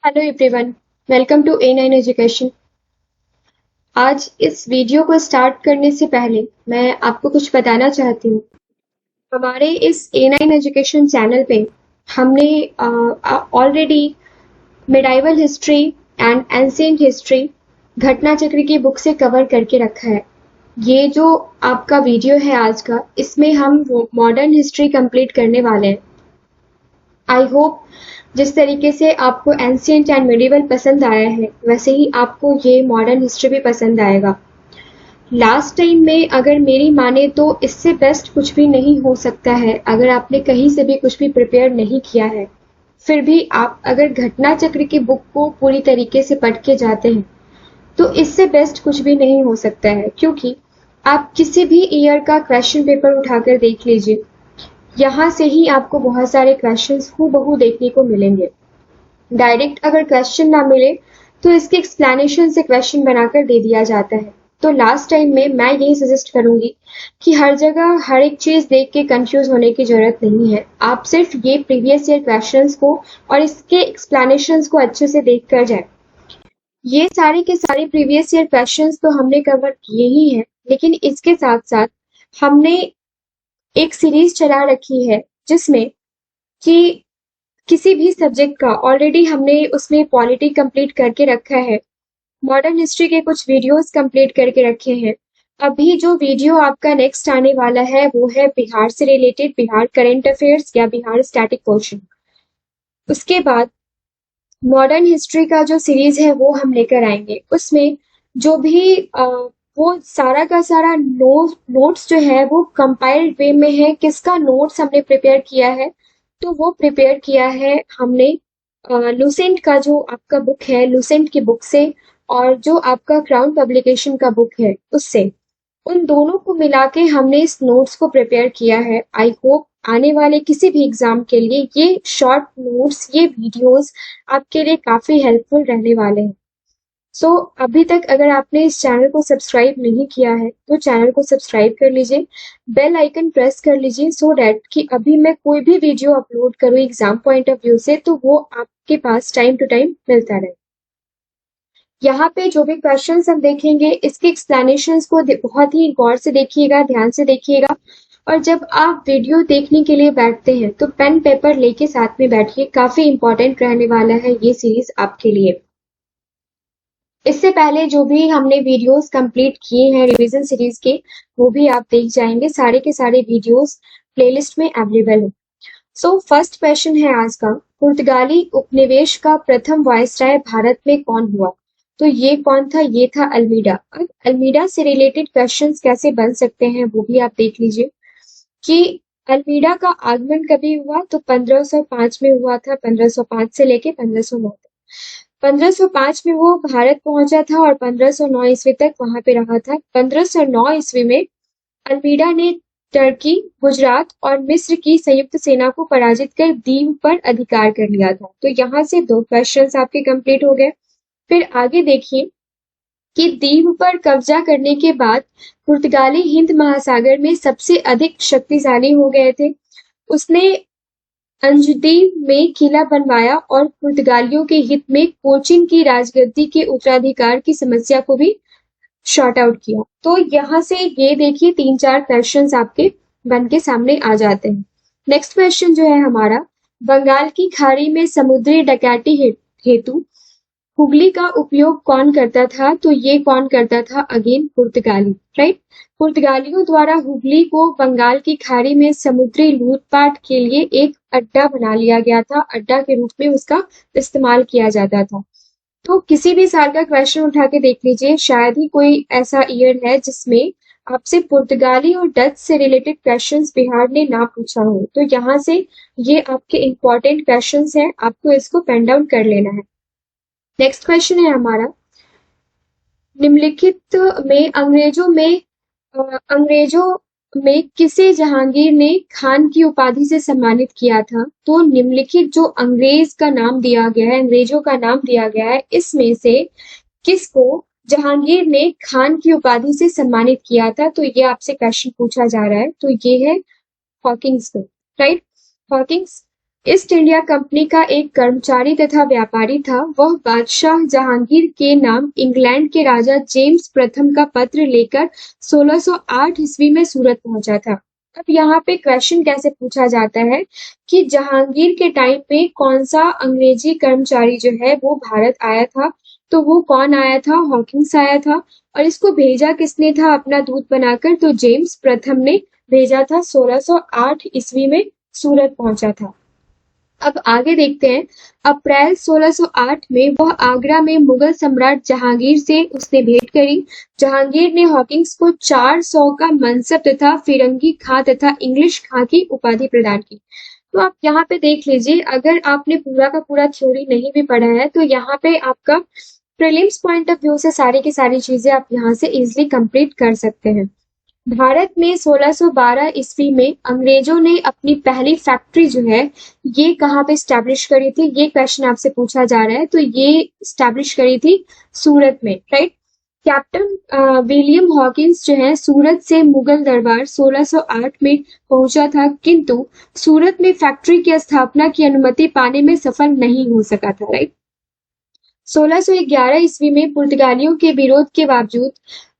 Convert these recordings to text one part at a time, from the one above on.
Hello everyone, welcome to A9 education. आज इस video को स्टार्ट करने से पहले मैं आपको कुछ बताना चाहती हूँ। हमारे इस A9 एजुकेशन चैनल पे हमने already medieval history and ancient history घटना चक्र की बुक से कवर करके रखा है। ये जो आपका वीडियो है आज का, इसमें हम मॉडर्न हिस्ट्री कंप्लीट करने वाले हैं। आई होप जिस तरीके से आपको एंशिएंट एंड मिडिवल पसंद आया है, वैसे ही आपको ये मॉडर्न हिस्ट्री भी पसंद आएगा। लास्ट टाइम में अगर मेरी माने तो इससे बेस्ट कुछ भी नहीं हो सकता है। अगर आपने कहीं से भी कुछ भी प्रिपेयर नहीं किया है, फिर भी आप अगर घटना चक्र की बुक को पूरी तरीके से पढ़ के जाते हैं, तो इससे बेस्ट कुछ भी नहीं हो सकता है। क्योंकि आप किसी भी ईयर का क्वेश्चन पेपर उठाकर देख लीजिए, यहाँ से ही आपको बहुत सारे क्वेश्चंस हूबहू देखने को मिलेंगे। डायरेक्ट अगर क्वेश्चन ना मिले तो इसके एक्सप्लेनेशन से क्वेश्चन बनाकर दे दिया जाता है। तो लास्ट टाइम में मैं यही सजेस्ट करूंगी कि हर जगह हर एक चीज देख के कंफ्यूज होने की जरूरत नहीं है। आप सिर्फ ये प्रीवियस ईयर क्वेश्चंस को और इसके एक्सप्लेनेशंस को अच्छे से देख कर जाए। ये सारे के सारे प्रीवियस ईयर क्वेश्चंस तो हमने कवर किए ही हैं, लेकिन इसके साथ साथ हमने एक सीरीज चला रखी है जिसमें कि किसी भी सब्जेक्ट का ऑलरेडी हमने उसमें पॉलिटी कंप्लीट करके रखा है, मॉडर्न हिस्ट्री के कुछ वीडियोस कंप्लीट करके रखे हैं। अभी जो वीडियो आपका नेक्स्ट आने वाला है वो है बिहार से रिलेटेड, बिहार करंट अफेयर्स या बिहार स्टैटिक पोर्शन। उसके बाद मॉडर्न हिस्ट्री का जो सीरीज है वो हम लेकर आएंगे। उसमें जो भी वो सारा का सारा नोट्स जो है वो कंपाइल्ड वे में है। किसका नोट्स हमने प्रिपेयर किया है, तो वो प्रिपेयर किया है हमने लुसेंट का जो आपका बुक है, लुसेंट की बुक से, और जो आपका क्राउन पब्लिकेशन का बुक है उससे। उन दोनों को मिला के हमने इस नोट्स को प्रिपेयर किया है। आई होप आने वाले किसी भी एग्जाम के लिए ये शॉर्ट नोट्स, ये वीडियोस आपके लिए काफी हेल्पफुल रहने वाले हैं। सो अभी तक अगर आपने इस चैनल को सब्सक्राइब नहीं किया है तो चैनल को सब्सक्राइब कर लीजिए, बेल आइकन प्रेस कर लीजिए, सो डैट कि अभी मैं कोई भी वीडियो अपलोड करूँ एग्जाम पॉइंट ऑफ व्यू से तो वो आपके पास टाइम टू टाइम मिलता रहे। यहाँ पे जो भी क्वेश्चंस हम देखेंगे, इसके एक्सप्लेनेशंस को बहुत ही गौर से देखिएगा, ध्यान से देखिएगा। और जब आप वीडियो देखने के लिए बैठते हैं तो पेन पेपर लेके साथ में बैठिए, काफी इंपॉर्टेंट रहने वाला है ये सीरीज आपके लिए। इससे पहले जो भी हमने वीडियोस कंप्लीट किए हैं रिवीजन सीरीज के, वो भी आप देख जाएंगे। सारे के सारे वीडियोस प्लेलिस्ट में अवेलेबल है। सो फर्स्ट क्वेश्चन है आज का, पुर्तगाली उपनिवेश का प्रथम वायसराय भारत में कौन हुआ? तो ये कौन था? ये था अल्मीडा। अब अल्मीडा से रिलेटेड क्वेश्चंस कैसे बन सकते हैं वो भी आप देख लीजिए कि अल्मीडा का आगमन कभी हुआ, तो 1505 में हुआ था। 1505 से लेके 1509 तक। 1505 में वो भारत पहुंचा था और 1509 ईस्वी तक वहां पे रहा था। 1509 ईस्वी में अल्मीडा ने टर्की, गुजरात और मिस्र की संयुक्त सेना को पराजित कर दीव पर अधिकार कर लिया था। तो यहाँ से दो क्वेश्चंस आपके कंप्लीट हो गए। फिर आगे देखिए कि दीव पर कब्जा करने के बाद पुर्तगाली हिंद महासागर में सबसे अधिक शक्तिशाली हो गए थे। उसने अंजुदीव में किला बनवाया और पुर्तगालियों के हित में कोचिन की राजगद्दी के उत्तराधिकार की समस्या को भी शॉर्ट आउट किया। तो यहाँ से ये देखिए 3-4 क्वेश्चंस आपके बन के सामने आ जाते हैं। नेक्स्ट क्वेश्चन जो है हमारा, बंगाल की खाड़ी में समुद्री डकैती हेतु हुगली का उपयोग कौन करता था? तो ये कौन करता था? अगेन पुर्तगाली, राइट। पुर्तगालियों द्वारा हुगली को बंगाल की खाड़ी में समुद्री लूटपाट के लिए एक अड्डा बना लिया गया था। अड्डा के रूप में उसका इस्तेमाल किया जाता था। तो किसी भी साल का क्वेश्चन उठा के देख लीजिए, शायद ही कोई ऐसा ईयर है जिसमें आपसे पुर्तगाली और डच से रिलेटेड क्वेश्चंस बिहार ने ना पूछा हो। तो यहाँ से ये आपके इंपॉर्टेंट क्वेश्चंस हैं, आपको इसको पेन डाउन कर लेना है। नेक्स्ट क्वेश्चन है हमारा, निम्नलिखित में अंग्रेजों में किसे जहांगीर ने खान की उपाधि से सम्मानित किया था? तो निम्नलिखित जो अंग्रेज का नाम दिया गया है, अंग्रेजों का नाम दिया गया है, इसमें से किसको जहांगीर ने खान की उपाधि से सम्मानित किया था? तो ये आपसे क्वेश्चन पूछा जा रहा है। तो ये है हॉकिंस को, right. Hawkins east India company का एक कर्मचारी तथा व्यापारी था। वह बादशाह जहांगीर के नाम इंग्लैंड के राजा जेम्स प्रथम का पत्र लेकर 1608 ईस्वी में सूरत पहुंचा था। अब यहाँ पे क्वेश्चन कैसे पूछा जाता है कि जहांगीर के टाइम पे कौन सा अंग्रेजी कर्मचारी जो है वो भारत आया था। तो वो कौन आया था? हॉकिंस आया था। और इसको भेजा किसने था अपना दूत बनाकर? तो जेम्स प्रथम ने भेजा था। 1608 ईस्वी में सूरत पहुंचा था। अब आगे देखते हैं। अप्रैल 1608 में वह आगरा में मुगल सम्राट जहांगीर से उसने भेंट करी। जहांगीर ने हॉकिंस को 400 का मनसब तथा फिरंगी खां तथा इंग्लिश खां की उपाधि प्रदान की। तो आप यहाँ पे देख लीजिए, अगर आपने पूरा का पूरा थ्योरी नहीं भी पढ़ा है तो यहाँ पे आपका प्रीलिम्स पॉइंट ऑफ व्यू से सारी की सारी चीजें आप यहाँ से इजिली कंप्लीट कर सकते हैं। भारत में 1612 ईस्वी में अंग्रेजों ने अपनी पहली फैक्ट्री जो है ये कहाँ पे स्टैब्लिश करी थी? ये क्वेश्चन आपसे पूछा जा रहा है। तो ये स्टैब्लिश करी थी सूरत में, राइट। कैप्टन विलियम हॉकिंस जो है सूरत से मुगल दरबार 1608 में पहुंचा था, किंतु सूरत में फैक्ट्री की स्थापना की अनुमति पाने में सफल नहीं हो सका था, राइट। 1611 ईस्वी में पुर्तगालियों के विरोध के बावजूद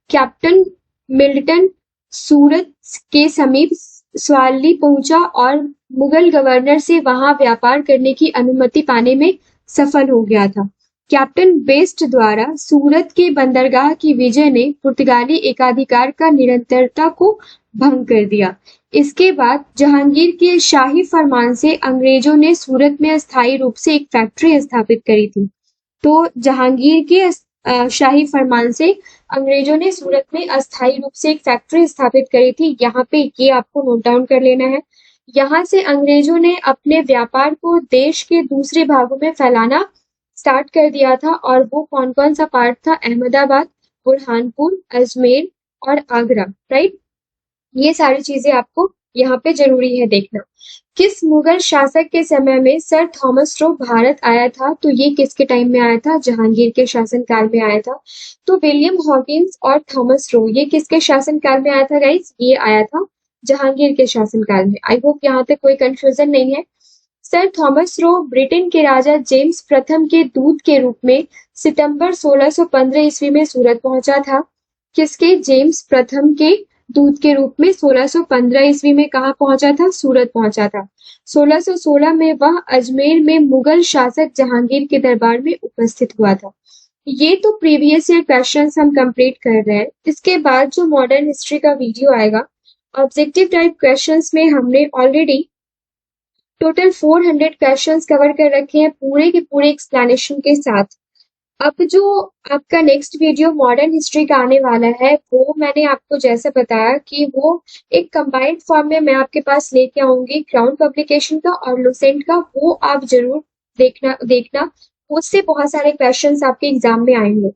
कैप्टन मिल्टन सूरत के समीप स्वाली पहुंचा और मुगल गवर्नर से वहां व्यापार करने की अनुमति पाने में सफल हो गया था। कैप्टन बेस्ट द्वारा सूरत के बंदरगाह की विजय ने पुर्तगाली एकाधिकार का निरंतरता को भंग कर दिया। इसके बाद जहांगीर के शाही फरमान से अंग्रेजों ने सूरत में अस्थायी रूप से एक फैक्ट्री स्थापित करी थी। तो जहांगीर के शाही फरमान से अंग्रेजों ने सूरत में अस्थायी रूप से एक फैक्ट्री स्थापित करी थी। यहाँ पे ये आपको नोट डाउन कर लेना है। यहाँ से अंग्रेजों ने अपने व्यापार को देश के दूसरे भागों में फैलाना स्टार्ट कर दिया था। और वो कौन कौन सा पार्ट था? अहमदाबाद, बुरहानपुर, अजमेर और आगरा, राइट। ये सारी चीजें आपको यहाँ पे जरूरी है देखना। किस मुगल शासक के समय में सर थॉमस रो भारत आया था? तो ये किसके टाइम में आया था? जहांगीर के शासनकाल में आया था। तो विलियम हॉकिंस और थॉमस रो ये किसके शासनकाल में आया था गाइस? ये आया था जहांगीर के शासनकाल में। आई होप यहाँ पे कोई कंफ्यूजन नहीं है। सर थॉमस रो ब्रिटेन के राजा जेम्स प्रथम के दूत के रूप में सितंबर 1615 ईस्वी में सूरत पहुंचा था। किसके? जेम्स प्रथम के दूत के रूप में 1615 ईस्वी में कहाँ पहुंचा था? सूरत पहुंचा था। 1616 में वह अजमेर में मुगल शासक जहांगीर के दरबार में उपस्थित हुआ था। ये तो प्रीवियस ईयर क्वेश्चंस हम कंप्लीट कर रहे हैं। इसके बाद जो मॉडर्न हिस्ट्री का वीडियो आएगा, ऑब्जेक्टिव टाइप क्वेश्चंस में हमने ऑलरेडी टोटल 400 क्वेश्चंस कवर कर रखे हैं पूरे के पूरे एक्सप्लेनेशन के साथ। अब जो आपका नेक्स्ट वीडियो मॉडर्न हिस्ट्री का आने वाला है वो मैंने आपको जैसे बताया कि वो एक कंबाइंड फॉर्म में मैं आपके पास लेके आऊंगी क्राउन पब्लिकेशन का और लुसेंट का। वो आप जरूर देखना उससे बहुत सारे क्वेश्चंस आपके एग्जाम में आएंगे।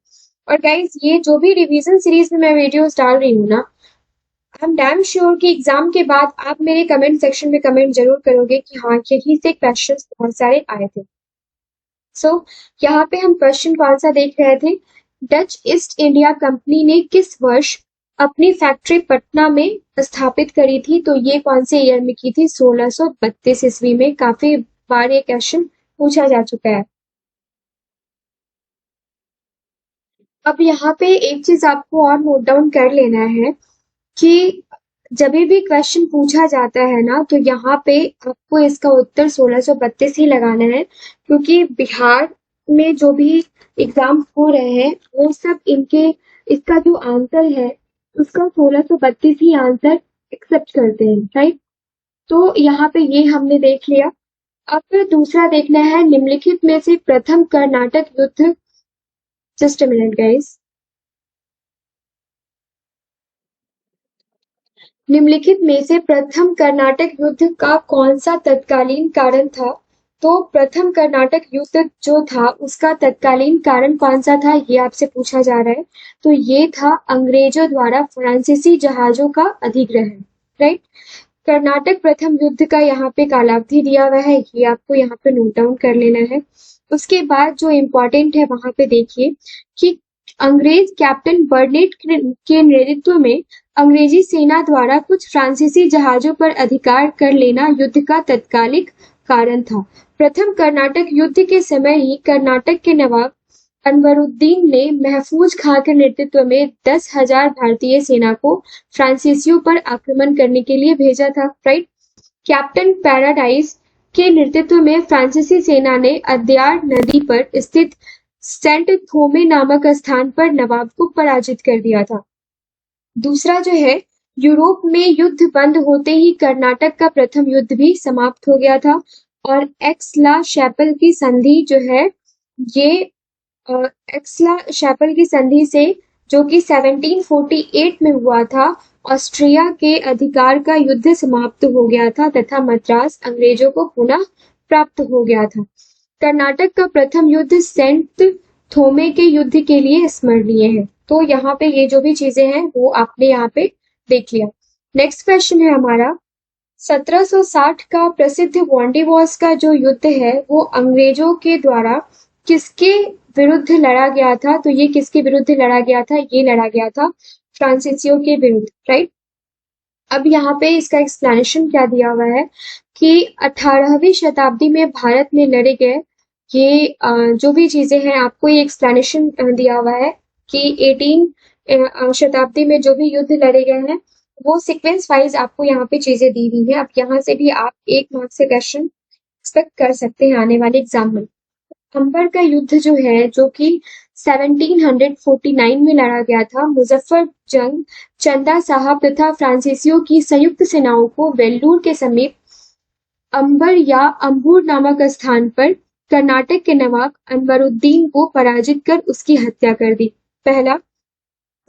और गाइज ये जो भी रिवीजन सीरीज में मैं वीडियोस डाल रही हूँ ना, आई एम डैम श्योर कि एग्जाम के बाद आप मेरे कमेंट सेक्शन में कमेंट जरूर करोगे कि हाँ यही से क्वेश्चंस बहुत सारे आए थे। यहाँ पे हम क्वेश्चन कौन सा देख रहे थे? डच ईस्ट इंडिया कंपनी ने किस वर्ष अपनी फैक्ट्री पटना में स्थापित करी थी? तो ये कौन से ईयर में की थी? 1632 ईस्वी में। काफी बार ये क्वेश्चन पूछा जा चुका है। अब यहाँ पे एक चीज आपको और नोट डाउन कर लेना है कि जब भी क्वेश्चन पूछा जाता है ना तो यहाँ पे आपको इसका उत्तर 1632 ही लगाना है, क्योंकि बिहार में जो भी एग्जाम हो रहे हैं वो सब इनके इसका जो आंसर है उसका 1632 ही आंसर एक्सेप्ट करते हैं, राइट। तो यहाँ पे ये हमने देख लिया। अब फिर दूसरा देखना है निम्नलिखित में से प्रथम कर्नाटक युद्ध। Just a minute guys. निम्नलिखित में से प्रथम कर्नाटक युद्ध का कौन सा तत्कालीन कारण था? तो प्रथम कर्नाटक युद्ध जो था उसका तत्कालीन कारण कौन सा था ये आपसे पूछा जा रहा है। तो ये था अंग्रेजों द्वारा फ्रांसीसी जहाजों का अधिग्रहण, राइट। कर्नाटक प्रथम युद्ध का यहाँ पे कालावधि दिया हुआ है, ये आपको यहाँ पे नोट डाउन कर लेना है। उसके बाद जो इम्पोर्टेंट है वहां पे देखिए कि अंग्रेज कैप्टन बर्नेट के नेतृत्व में अंग्रेजी सेना द्वारा कुछ फ्रांसीसी जहाजों पर अधिकार कर लेना युद्ध का तत्कालिक कारण था। प्रथम कर्नाटक युद्ध के समय ही कर्नाटक के नवाब अनवरुद्दीन ने महफूज खां के नेतृत्व में 10,000 भारतीय सेना को फ्रांसीसियों पर आक्रमण करने के लिए भेजा था, राइट। कैप्टन पैराडाइज के नेतृत्व में फ्रांसीसी सेना ने अद्यार नदी पर स्थित सेंट थोमे नामक स्थान पर नवाब को पराजित कर दिया था। दूसरा जो है, यूरोप में युद्ध बंद होते ही कर्नाटक का प्रथम युद्ध भी समाप्त हो गया था और एक्सला शैपल की संधि जो है ये एक्सला शैपल की संधि से, जो कि 1748 में हुआ था, ऑस्ट्रिया के अधिकार का युद्ध समाप्त हो गया था तथा मद्रास अंग्रेजों को पुनः प्राप्त हो गया था। कर्नाटक का प्रथम युद्ध सेंट थोमे के युद्ध के लिए स्मरणीय है। तो यहाँ पे ये जो भी चीजें हैं वो आपने यहाँ पे देख लिया। नेक्स्ट क्वेश्चन है हमारा, 1760 का प्रसिद्ध वांडीवॉर्स का जो युद्ध है वो अंग्रेजों के द्वारा किसके विरुद्ध लड़ा गया था? तो ये किसके विरुद्ध लड़ा गया था? ये लड़ा गया था फ्रांसीसियों के विरुद्ध, राइट। अब यहाँ पे इसका एक्सप्लेनेशन क्या दिया हुआ है कि 18वीं शताब्दी में भारत में लड़े गए ये जो भी चीजें हैं, आपको ये एक्सप्लेनेशन दिया हुआ है कि 18 शताब्दी में जो भी युद्ध लड़े गए हैं वो सीक्वेंस वाइज आपको यहाँ पे चीजें दी हुई है। अब यहाँ से भी आप 1 मार्क से क्वेश्चन एक्सपेक्ट कर सकते हैं आने वाले एग्जाम में। अंबर का युद्ध जो है, जो कि 1749 में लड़ा गया था, मुजफ्फर जंग चंदा साहब तथा फ्रांसीसियों की संयुक्त सेनाओं को वेल्लूर के समीप अंबर या अंबूर नामक स्थान पर कर्नाटक के नवाब अनवरुद्दीन को पराजित कर उसकी हत्या कर दी, पहला।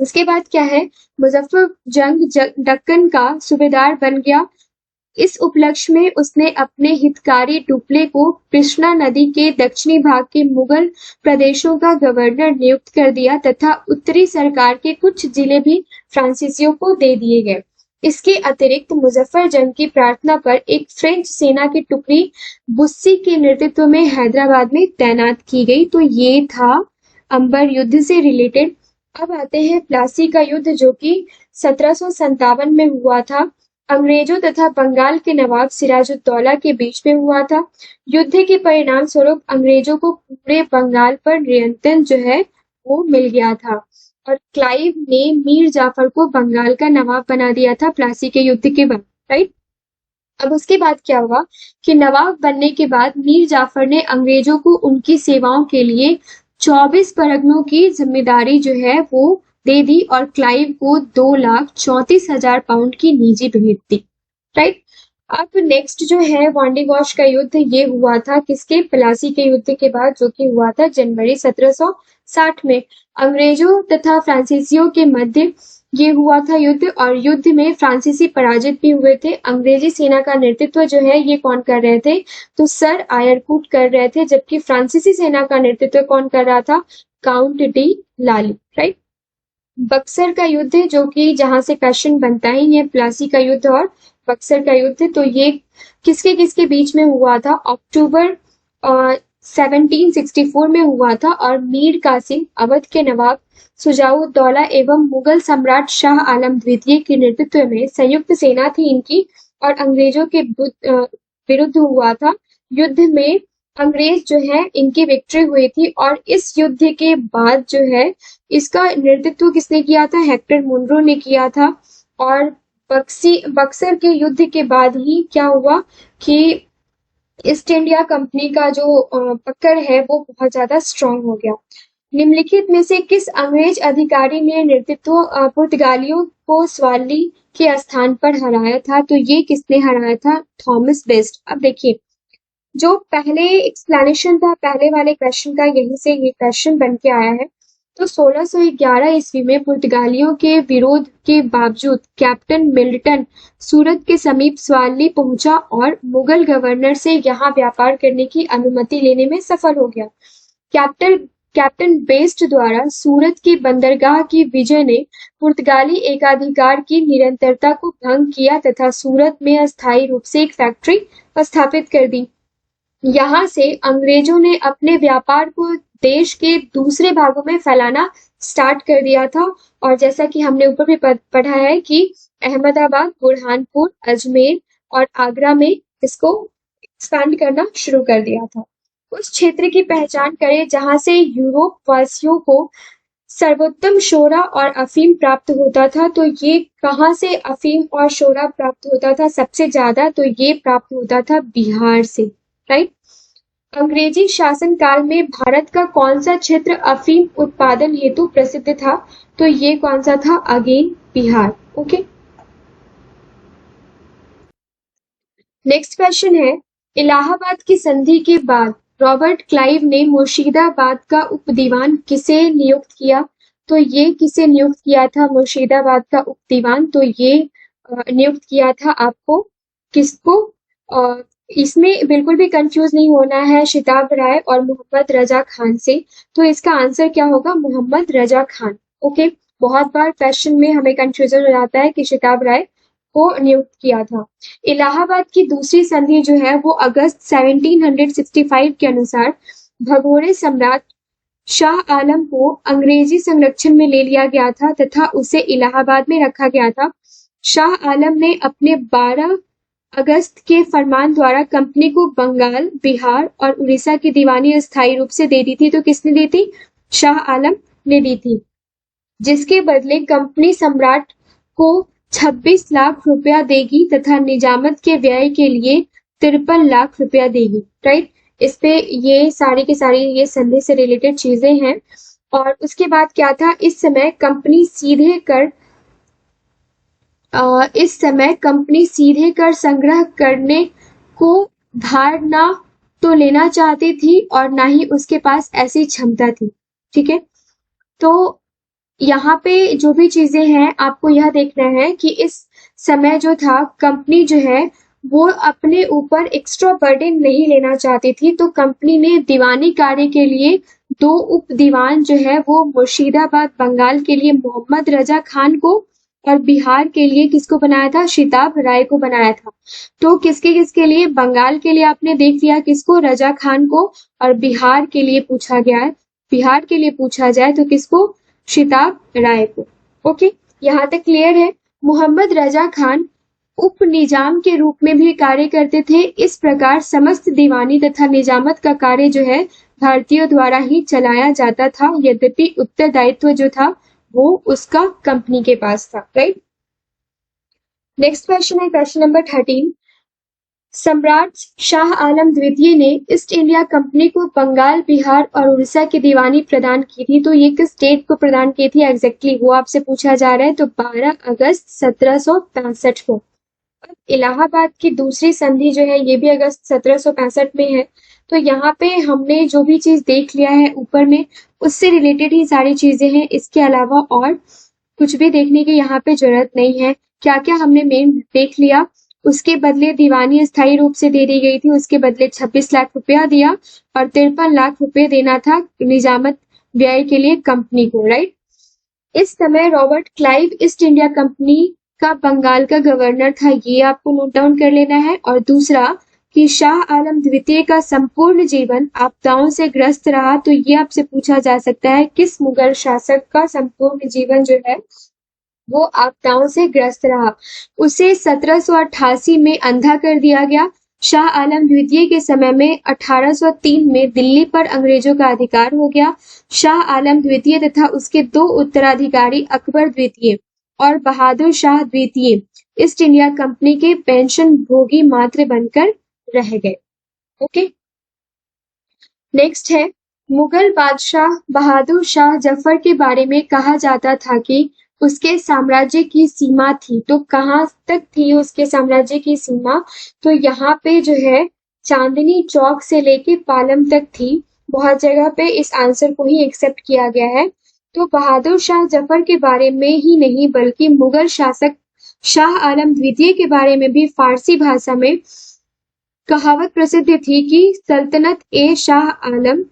उसके बाद क्या है, मुजफ्फर जंग दक्कन का सूबेदार बन गया। इस उपलक्ष्य में उसने अपने हितकारी टुपले को कृष्णा नदी के दक्षिणी भाग के मुगल प्रदेशों का गवर्नर नियुक्त कर दिया तथा उत्तरी सरकार के कुछ जिले भी फ्रांसीसियों को दे दिए गए। इसके अतिरिक्त मुजफ्फर जंग की प्रार्थना पर एक फ्रेंच सेना की टुकड़ी बुस्सी के नेतृत्व में हैदराबाद में तैनात की गई। तो ये था अंबर युद्ध से रिलेटेड। अब आते हैं प्लासी का युद्ध, जो कि 1757 में हुआ था। अंग्रेजों तथा बंगाल के नवाब सिराजुद्दौला के बीच में हुआ था। युद्ध के परिणाम स्वरूप अंग्रेजों को पूरे बंगाल पर नियंत्रण जो है वो मिल गया था और क्लाइव ने मीर जाफर को बंगाल का नवाब बना दिया था प्लासी के युद्ध के बाद, राइट। अब उसके बाद क्या हुआ कि नवाब बनने के बाद मीर जाफर ने अंग्रेजों को उनकी सेवाओं के लिए 24 परगनों की जिम्मेदारी जो है वो दे दी और क्लाइव को 2,34,000 पाउंड की निजी भेंट दी, राइट। अब नेक्स्ट जो है वांडीवॉश का युद्ध, ये हुआ था किसके? प्लासी के युद्ध के बाद, जो कि हुआ था जनवरी 1760 में। अंग्रेजों तथा फ्रांसीसियों के मध्य ये हुआ था युद्ध और युद्ध में फ्रांसीसी पराजित भी हुए थे। अंग्रेजी सेना का नेतृत्व जो है ये कौन कर रहे थे? तो सर आयरकूट कर रहे थे, जबकि फ्रांसीसी सेना का नेतृत्व कौन कर रहा था? काउंट डी लाली, राइट। बक्सर का युद्ध, जो कि जहां से क्वेश्चन बनता ही है, प्लासी का युद्ध और बक्सर का युद्ध, तो ये किसके किसके बीच में हुआ था? अक्टूबर 1764 में हुआ था और मीर कासिम अवध के नवाब सुजाउद्दौला एवं मुगल सम्राट शाह आलम द्वितीय के नेतृत्व में संयुक्त सेना थी इनकी और अंग्रेजों के विरुद्ध हुआ था। युद्ध में अंग्रेज जो है इनकी विक्ट्री हुई थी और इस युद्ध के बाद जो है इसका नेतृत्व किसने किया था? हेक्टर मुनरो ने किया था। और बक्सर के युद्ध के बाद ही क्या हुआ कि ईस्ट इंडिया कंपनी का जो पकड़ है वो बहुत ज्यादा स्ट्रांग हो गया। निम्नलिखित में से किस अंग्रेज अधिकारी ने नेतृत्व पुर्तगालियों को स्वाली के स्थान पर हराया था? तो ये किसने हराया था? Thomas best. अब देखिए, जो पहले एक्सप्लेनेशन था पहले वाले क्वेश्चन का, यहीं से ये क्वेश्चन बन के आया है। तो 1611 ईस्वी में पुर्तगालियों के विरोध के बावजूद कैप्टन मिल्टन सूरत के समीप स्वाली पहुंचा और मुगल गवर्नर से यहाँ व्यापार करने की अनुमति लेने में सफल हो गया। कैप्टन बेस्ट द्वारा सूरत की बंदरगाह की विजय ने पुर्तगाली एकाधिकार की निरंतरता को भंग किया तथा सूरत में अस्थायी रूप से एक फैक्ट्री स्थापित कर दी। यहाँ से अंग्रेजों ने अपने व्यापार को देश के दूसरे भागों में फैलाना स्टार्ट कर दिया था और जैसा कि हमने ऊपर भी पढ़ा है कि अहमदाबाद, बुरहानपुर, अजमेर और आगरा में इसको एक्सपैंड करना शुरू कर दिया था। उस क्षेत्र की पहचान करें जहां से यूरोप वासियों को सर्वोत्तम शोरा और अफीम प्राप्त होता था। तो ये कहाँ से अफीम और शोरा प्राप्त होता था सबसे ज्यादा? तो ये प्राप्त होता था बिहार से, राइट। अंग्रेजी शासन काल में भारत का कौन सा क्षेत्र अफीम उत्पादन हेतु प्रसिद्ध था? तो ये कौन सा था? Again Bihar. Okay, next question है, इलाहाबाद की संधि के बाद रॉबर्ट क्लाइव ने मुर्शिदाबाद का उपदीवान किसे नियुक्त किया? तो ये किसे नियुक्त किया था मुर्शिदाबाद का उपदीवान? तो ये नियुक्त किया था आपको किसको? इसमें बिल्कुल भी कंफ्यूज नहीं होना है शिताब राय और मोहम्मद रजा खान से। तो इसका आंसर क्या होगा? मोहम्मद रजा खान। ओके, बहुत बार क्वेश्चन में हमें कंफ्यूजन हो जाता है कि शिताब राय को नियुक्त किया था। इलाहाबाद की दूसरी संधि जो है वो अगस्त 1765 के अनुसार भगोड़े सम्राट शाह आलम को अंग्रेजी संरक्षण में ले लिया गया था तथा उसे इलाहाबाद में रखा गया था। शाह आलम ने अपने 12 अगस्त के फरमान द्वारा कंपनी को बंगाल, बिहार और उड़ीसा की दीवानी अस्थायी रूप से दे दी थी। तो किसने दी थी? शाह आलम ने दी थी, जिसके बदले कंपनी सम्राट को 26 लाख रुपया देगी तथा निजामत के व्यय के लिए 53 लाख रुपया देगी, राइट। इस पे ये सारी की सारी ये संधि से रिलेटेड चीजें हैं। और उसके बाद क्या था? इस समय कंपनी सीधे कर संग्रह करने को धार ना तो लेना चाहती थी और ना ही उसके पास ऐसी क्षमता थी। ठीक है, तो यहाँ पे जो भी चीजें हैं आपको यह देखना है कि इस समय जो था कंपनी जो है वो अपने ऊपर एक्स्ट्रा बर्डन नहीं लेना चाहती थी। तो कंपनी ने दीवानी कार्य के लिए 2 उप दीवान जो है वो मुर्शिदाबाद बंगाल के लिए मोहम्मद रजा खान को और बिहार के लिए किसको बनाया था? शिताब राय को बनाया था। तो किसके किसके लिए? बंगाल के लिए आपने देख लिया किसको? रजा खान को। और बिहार के लिए पूछा गया है, बिहार के लिए पूछा जाए तो किसको? शिताब राय को। ओके, यहाँ तक क्लियर है। मोहम्मद रजा खान उप निजाम के रूप में भी कार्य करते थे। इस प्रकार समस्त दीवानी तथा निजामत का कार्य जो है भारतीयों द्वारा ही चलाया जाता था, यद्यपि उत्तरदायित्व जो था वो उसका कंपनी के पास था, राइट। नेक्स्ट क्वेश्चन है क्वेश्चन नंबर 13। सम्राट शाह आलम द्वितीय ने ईस्ट इंडिया कंपनी को बंगाल, बिहार और उड़ीसा की दीवानी प्रदान की थी। तो ये किस स्टेट को प्रदान की थी एग्जैक्टली वो आपसे पूछा जा रहा है। तो 12 अगस्त 1765 को। अब इलाहाबाद की दूसरी संधि जो है ये भी अगस्त 1765 में है। तो यहाँ पे हमने जो भी चीज देख लिया है ऊपर में उससे रिलेटेड ही सारी चीजें हैं। इसके अलावा और कुछ भी देखने की यहाँ पे जरूरत नहीं है। क्या क्या हमने मेन देख लिया। उसके बदले दीवानी अस्थायी रूप से दे दी गई थी, उसके बदले 26 लाख रुपया दिया और 53 लाख रुपए देना था निजामत व्यय के लिए कंपनी को, राइट। इस समय Robert Clive east India company का बंगाल का गवर्नर था, ये आपको नोट डाउन कर लेना है। और दूसरा कि शाह आलम द्वितीय का संपूर्ण जीवन आपदाओं से ग्रस्त रहा। तो ये आपसे पूछा जा सकता है किस मुगल शासक का संपूर्ण जीवन जो है वो आपदाओं से ग्रस्त रहा। उसे 1788 में अंधा कर दिया गया। शाह आलम द्वितीय के समय में 1803 में दिल्ली पर अंग्रेजों का अधिकार हो गया। शाह आलम द्वितीय तथा उसके 2 उत्तराधिकारी अकबर द्वितीय और बहादुर शाह द्वितीय ईस्ट इंडिया कंपनी के पेंशन भोगी मात्र बनकर रह गए। ओके, नेक्स्ट है मुगल बादशाह बहादुर शाह जफर के बारे में कहा जाता था कि उसके साम्राज्य की सीमा थी। तो कहाँ तक थी उसके साम्राज्य की सीमा? तो यहाँ पे जो है चांदनी चौक से लेके पालम तक थी। बहुत जगह पे इस आंसर को ही एक्सेप्ट किया गया है। तो बहादुर शाह जफर के बारे में ही नहीं बल्कि मुगल शासक शाह आलम द्वितीय के बारे में भी फारसी भाषा में कहावत प्रसिद्ध थी कि सल्तनत ए शाह आलम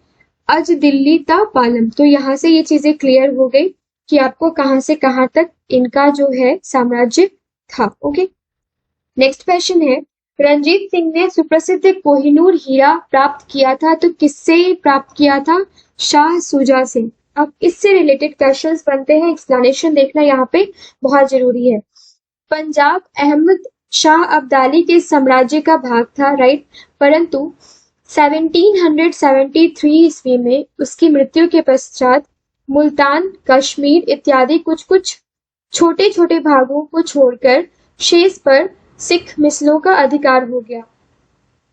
अज दिल्ली ता पालम। तो यहाँ से ये चीजें क्लियर हो गई कि आपको कहां से कहां तक इनका जो है साम्राज्य था। ओके, नेक्स्ट क्वेश्चन है रंजीत सिंह ने सुप्रसिद्ध कोहिनूर हीरा प्राप्त किया था। तो किससे प्राप्त किया था? शाह सुजा से। अब इससे रिलेटेड क्वेश्चंस बनते हैं, एक्सप्लेनेशन देखना यहाँ पे बहुत जरूरी है। पंजाब अहमद शाह अब्दाली के साम्राज्य का भाग था, राइट। परंतु 1773 ईस्वी में उसकी मृत्यु के पश्चात मुल्तान, कश्मीर इत्यादि कुछ कुछ छोटे छोटे भागों को छोड़कर शेष पर सिख मिसलों का अधिकार हो गया।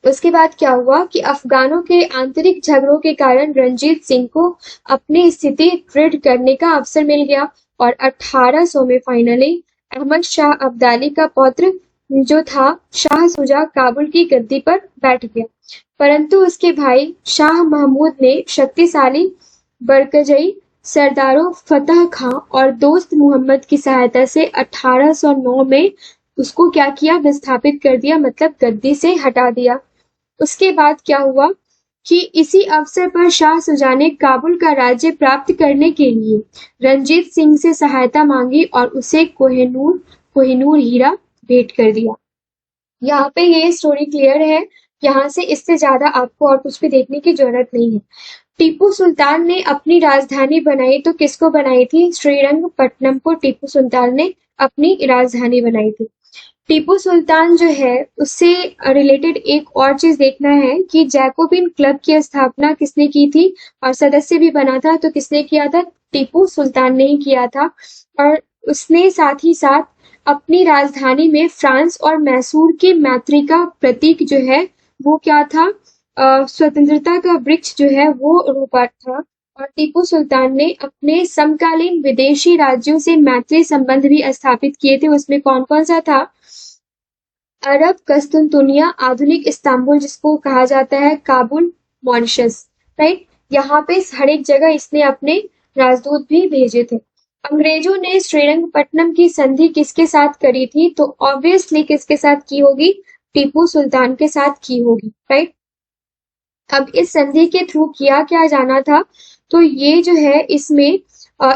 उसके बाद क्या हुआ कि अफगानों के आंतरिक झगड़ों के कारण रणजीत सिंह को अपनी स्थिति दृढ़ करने का अवसर मिल गया और 1800 में फाइनली अहमद शाह अब्दाली का पौत्र जो था शाह सुजा काबुल की गद्दी पर बैठ गया। परंतु उसके भाई शाह महमूद ने शक्तिशाली बरकजई सरदारों फतह खां और दोस्त मोहम्मद की सहायता से 1809 में उसको क्या किया, विस्थापित कर दिया, मतलब गद्दी से हटा दिया। उसके बाद क्या हुआ कि इसी अवसर पर शाह सुजा ने काबुल का राज्य प्राप्त करने के लिए रंजीत सिंह से सहायता मांगी और उसे कोहिनूर हीरा भेंट कर दिया। यहाँ पे ये स्टोरी क्लियर है, यहाँ से इससे ज्यादा आपको और कुछ भी देखने की जरूरत नहीं है। टीपू सुल्तान ने अपनी राजधानी बनाई तो किसको बनाई थी? श्रीरंगपट्टनम को टीपू सुल्तान ने अपनी राजधानी बनाई थी। टीपू सुल्तान जो है उससे रिलेटेड एक और चीज देखना है कि जैकोबिन क्लब की स्थापना किसने की थी और सदस्य भी बना था, तो किसने किया था? टीपू सुल्तान ने ही किया था। और उसने साथ ही साथ अपनी राजधानी में फ्रांस और मैसूर के मैत्री का प्रतीक जो है वो क्या था? स्वतंत्रता का वृक्ष जो है वो रोपा था। और टीपू सुल्तान ने अपने समकालीन विदेशी राज्यों से मैत्री संबंध भी स्थापित किए थे। उसमें कौन कौन सा था? अरब कस्तुनतुनिया, आधुनिक इस्तांबुल जिसको कहा जाता है, काबुल, मॉरिशस, राइट। यहाँ पे हर एक जगह इसने अपने राजदूत भी भेजे थे। अंग्रेजों ने श्रीरंगपट्टनम की संधि किसके साथ करी थी? तो ऑब्वियसली किसके साथ की होगी? टीपू सुल्तान के साथ की होगी, राइट। अब इस संधि के थ्रू किया क्या जाना था? तो ये जो है इसमें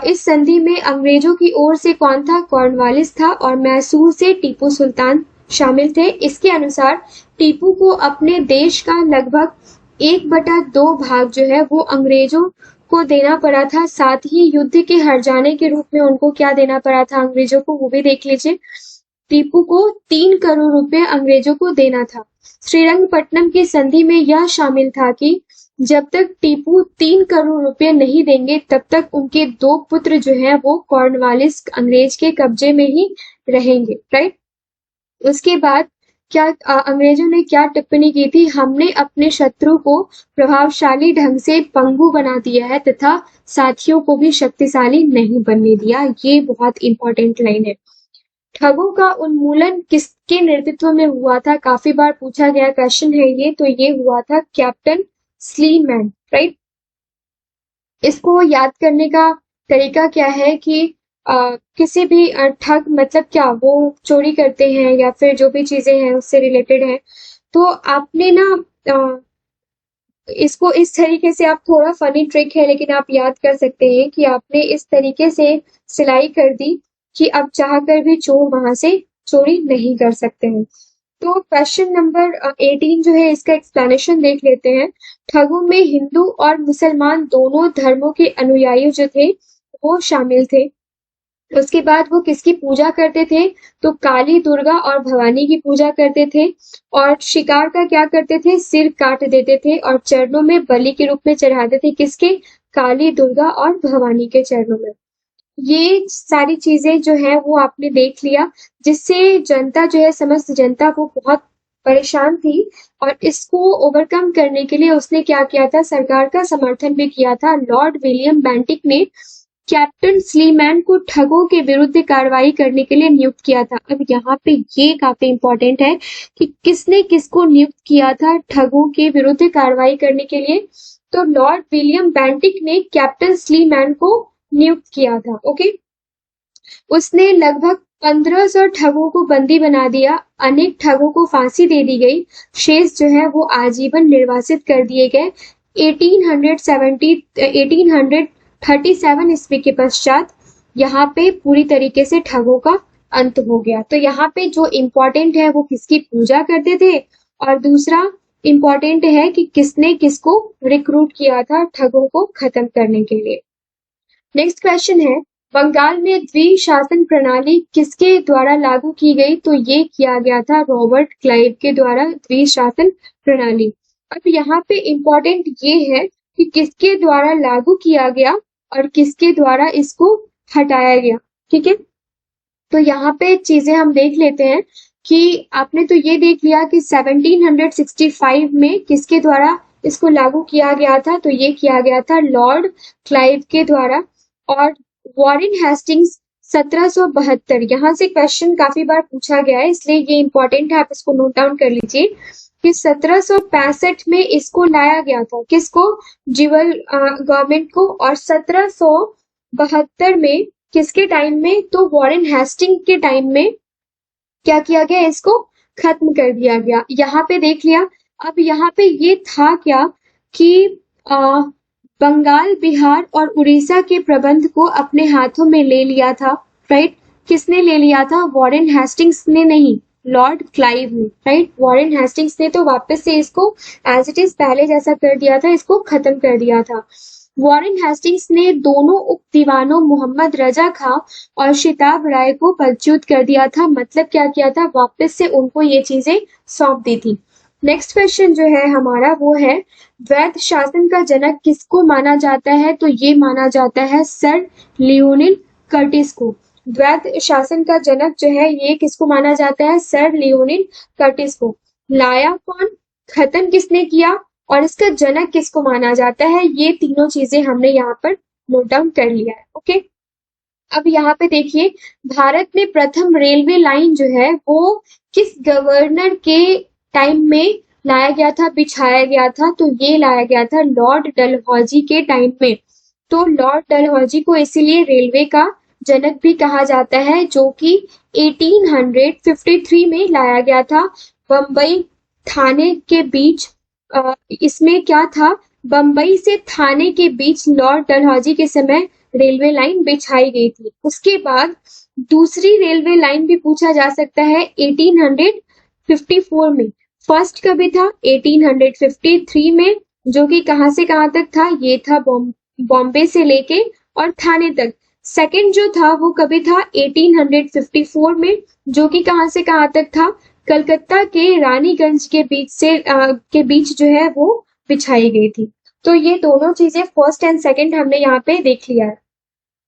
इस संधि में अंग्रेजों की ओर से कौन था? कॉर्नवालिस था और मैसूर से टीपू सुल्तान शामिल थे। इसके अनुसार टीपू को अपने देश का लगभग 1/2 भाग जो है वो अंग्रेजों को देना पड़ा था। साथ ही युद्ध के हार जाने के रूप में उनको क्या देना पड़ा था अंग्रेजों को, वो भी देख लीजिए। टीपू को 3 करोड़ रुपए अंग्रेजों को देना था। श्रीरंगपट्टनम की संधि में यह शामिल था कि जब तक टीपू 3 करोड़ रुपए नहीं देंगे तब तक उनके 2 पुत्र जो है वो कॉर्नवालिस अंग्रेज के कब्जे में ही रहेंगे, राइट। उसके बाद क्या अंग्रेजों ने क्या टिप्पणी की थी? हमने अपने शत्रु को प्रभावशाली ढंग से पंगु बना दिया है तथा साथियों को भी शक्तिशाली नहीं बनने दिया। ये बहुत इंपॉर्टेंट लाइन है। ठगों का उन्मूलन किसके नेतृत्व में हुआ था? काफी बार पूछा गया क्वेश्चन है ये। तो ये हुआ था कैप्टन स्लीमैन, राइट। इसको याद करने का तरीका क्या है कि किसी भी ठग मतलब क्या वो चोरी करते हैं या फिर जो भी चीजें हैं उससे रिलेटेड है, तो आपने ना इसको इस तरीके से, आप थोड़ा फनी ट्रिक है लेकिन आप याद कर सकते हैं कि आपने इस तरीके से सिलाई कर दी कि अब चाहकर भी चोर वहां से चोरी नहीं कर सकते हैं। तो क्वेश्चन नंबर 18 जो है इसका एक्सप्लेनेशन देख लेते हैं। ठगों में हिंदू और मुसलमान दोनों धर्मों के अनुयायी जो थे वो शामिल थे। उसके बाद वो किसकी पूजा करते थे? तो काली, दुर्गा और भवानी की पूजा करते थे। और शिकार का क्या करते थे? सिर काट देते थे और चरणों में बलि के रूप में चढ़ाते थे। किसके? काली, दुर्गा और भवानी के चरणों में। ये सारी चीजें जो है वो आपने देख लिया, जिससे जनता जो है, समस्त जनता वो बहुत परेशान थी और इसको ओवरकम करने के लिए उसने क्या किया था? सरकार का समर्थन भी किया था। लॉर्ड विलियम बेंटिक ने कैप्टन स्लीमैन को ठगों के विरुद्ध कार्रवाई करने के लिए नियुक्त किया था। अब यहाँ पे ये काफी इंपॉर्टेंट है कि किसने किसको नियुक्त किया था ठगों के विरुद्ध कार्रवाई करने के लिए? तो लॉर्ड विलियम बेंटिक ने कैप्टन स्लीमैन को नियुक्त किया था। ओके, उसने लगभग 1500 ठगों को बंदी बना दिया। अनेक ठगों को फांसी दे दी गई। शेष जो है वो आजीवन निर्वासित कर दिए गए। 1837 ईस्वी के पश्चात यहाँ पे पूरी तरीके से ठगों का अंत हो गया। तो यहाँ पे जो इम्पोर्टेंट है वो किसकी पूजा करते थे, और दूसरा इम्पोर्टेंट है कि किसने किसको रिक्रूट किया था ठगों को खत्म करने के लिए। नेक्स्ट क्वेश्चन है, बंगाल में द्विशासन प्रणाली किसके द्वारा लागू की गई? तो ये किया गया था रॉबर्ट क्लाइव के द्वारा द्विशासन प्रणाली। अब यहाँ पे इम्पोर्टेंट ये है कि किसके द्वारा लागू किया गया और किसके द्वारा इसको हटाया गया। ठीक है, तो यहाँ पे चीजें हम देख लेते हैं कि आपने तो ये देख लिया कि 1765 में किसके द्वारा इसको लागू किया गया था, तो ये किया गया था लॉर्ड क्लाइव के द्वारा। और वॉरेन हेस्टिंग्स 1772, यहाँ से क्वेश्चन काफी बार पूछा गया है इसलिए ये इंपॉर्टेंट है, आप इसको नोट डाउन कर लीजिए कि 1765 में इसको लाया गया था, किसको? जिवल गवर्नमेंट को। और 1772 में किसके टाइम में? तो वॉरेन हेस्टिंग के टाइम में क्या किया गया? इसको खत्म कर दिया गया। यहाँ पे देख लिया। अब यहाँ पे ये था क्या कि बंगाल, बिहार और उड़ीसा के प्रबंध को अपने हाथों में ले लिया था, राइट? किसने ले लिया था? वॉरेन हेस्टिंग्स ने नहीं, लॉर्ड क्लाइव ने, राइट? वॉरेन हेस्टिंग्स ने तो वापस से इसको एज इट इज पहले जैसा कर दिया था, इसको खत्म कर दिया था। वॉरेन हेस्टिंग्स ने दोनों उप दीवानों मोहम्मद रजा खां और शिताब राय को पदच्युत कर दिया था। मतलब क्या किया था? वापस से उनको ये चीजें सौंप दी थी। नेक्स्ट क्वेश्चन जो है हमारा वो है, वैध शासन का जनक किसको माना जाता है? तो ये माना जाता है सर लियोनिल कर्टिस को। वैध शासन का जनक जो है ये किसको माना जाता है? सर लियोनिल कर्टिस को। लाया कौन, खत्म किसने किया और इसका जनक किसको माना जाता है? ये तीनों चीजें हमने यहाँ पर नोट डाउन कर लिया है। ओके, अब यहाँ पे देखिए, भारत में प्रथम रेलवे लाइन जो है वो किस गवर्नर के टाइम में लाया गया था, बिछाया गया था? तो ये लाया गया था लॉर्ड डलहौजी के टाइम में। तो लॉर्ड डलहौजी को इसीलिए रेलवे का जनक भी कहा जाता है, जो कि 1853 में लाया गया था। बम्बई थाने के बीच इसमें क्या था? बम्बई से थाने के बीच लॉर्ड डलहौजी के समय रेलवे लाइन बिछाई गई थी। उसके बाद दूसरी रेलवे लाइन भी पूछा जा सकता है 1854 में। फर्स्ट कभी था? 1853 में, जो कि कहां से कहां तक था? ये था बॉम्बे से लेके और थाने तक। सेकंड जो था वो कभी था? 1854 में, जो कि कहां से कहां तक था? कलकत्ता के रानीगंज के बीच जो है वो बिछाई गई थी। तो ये दोनों चीजें फर्स्ट एंड सेकंड हमने यहाँ पे देख लिया है।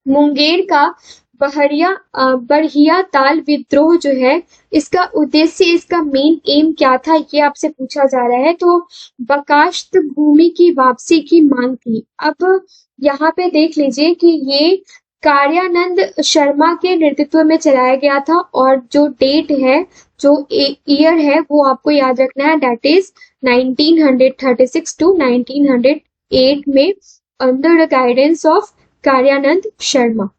मुंगेर का बरहिया ताल विद्रोह जो है, इसका उद्देश्य, इसका मेन एम क्या था, ये आपसे पूछा जा रहा है। तो बकाश्त भूमि की वापसी की मांग थी। अब यहाँ पे देख लीजिए कि ये कार्यानंद शर्मा के नेतृत्व में चलाया गया था और जो डेट है, जो ईयर है वो आपको याद रखना है, दैट इज 1936 टू 1908 में, under the guidance of Karyanand Sharma.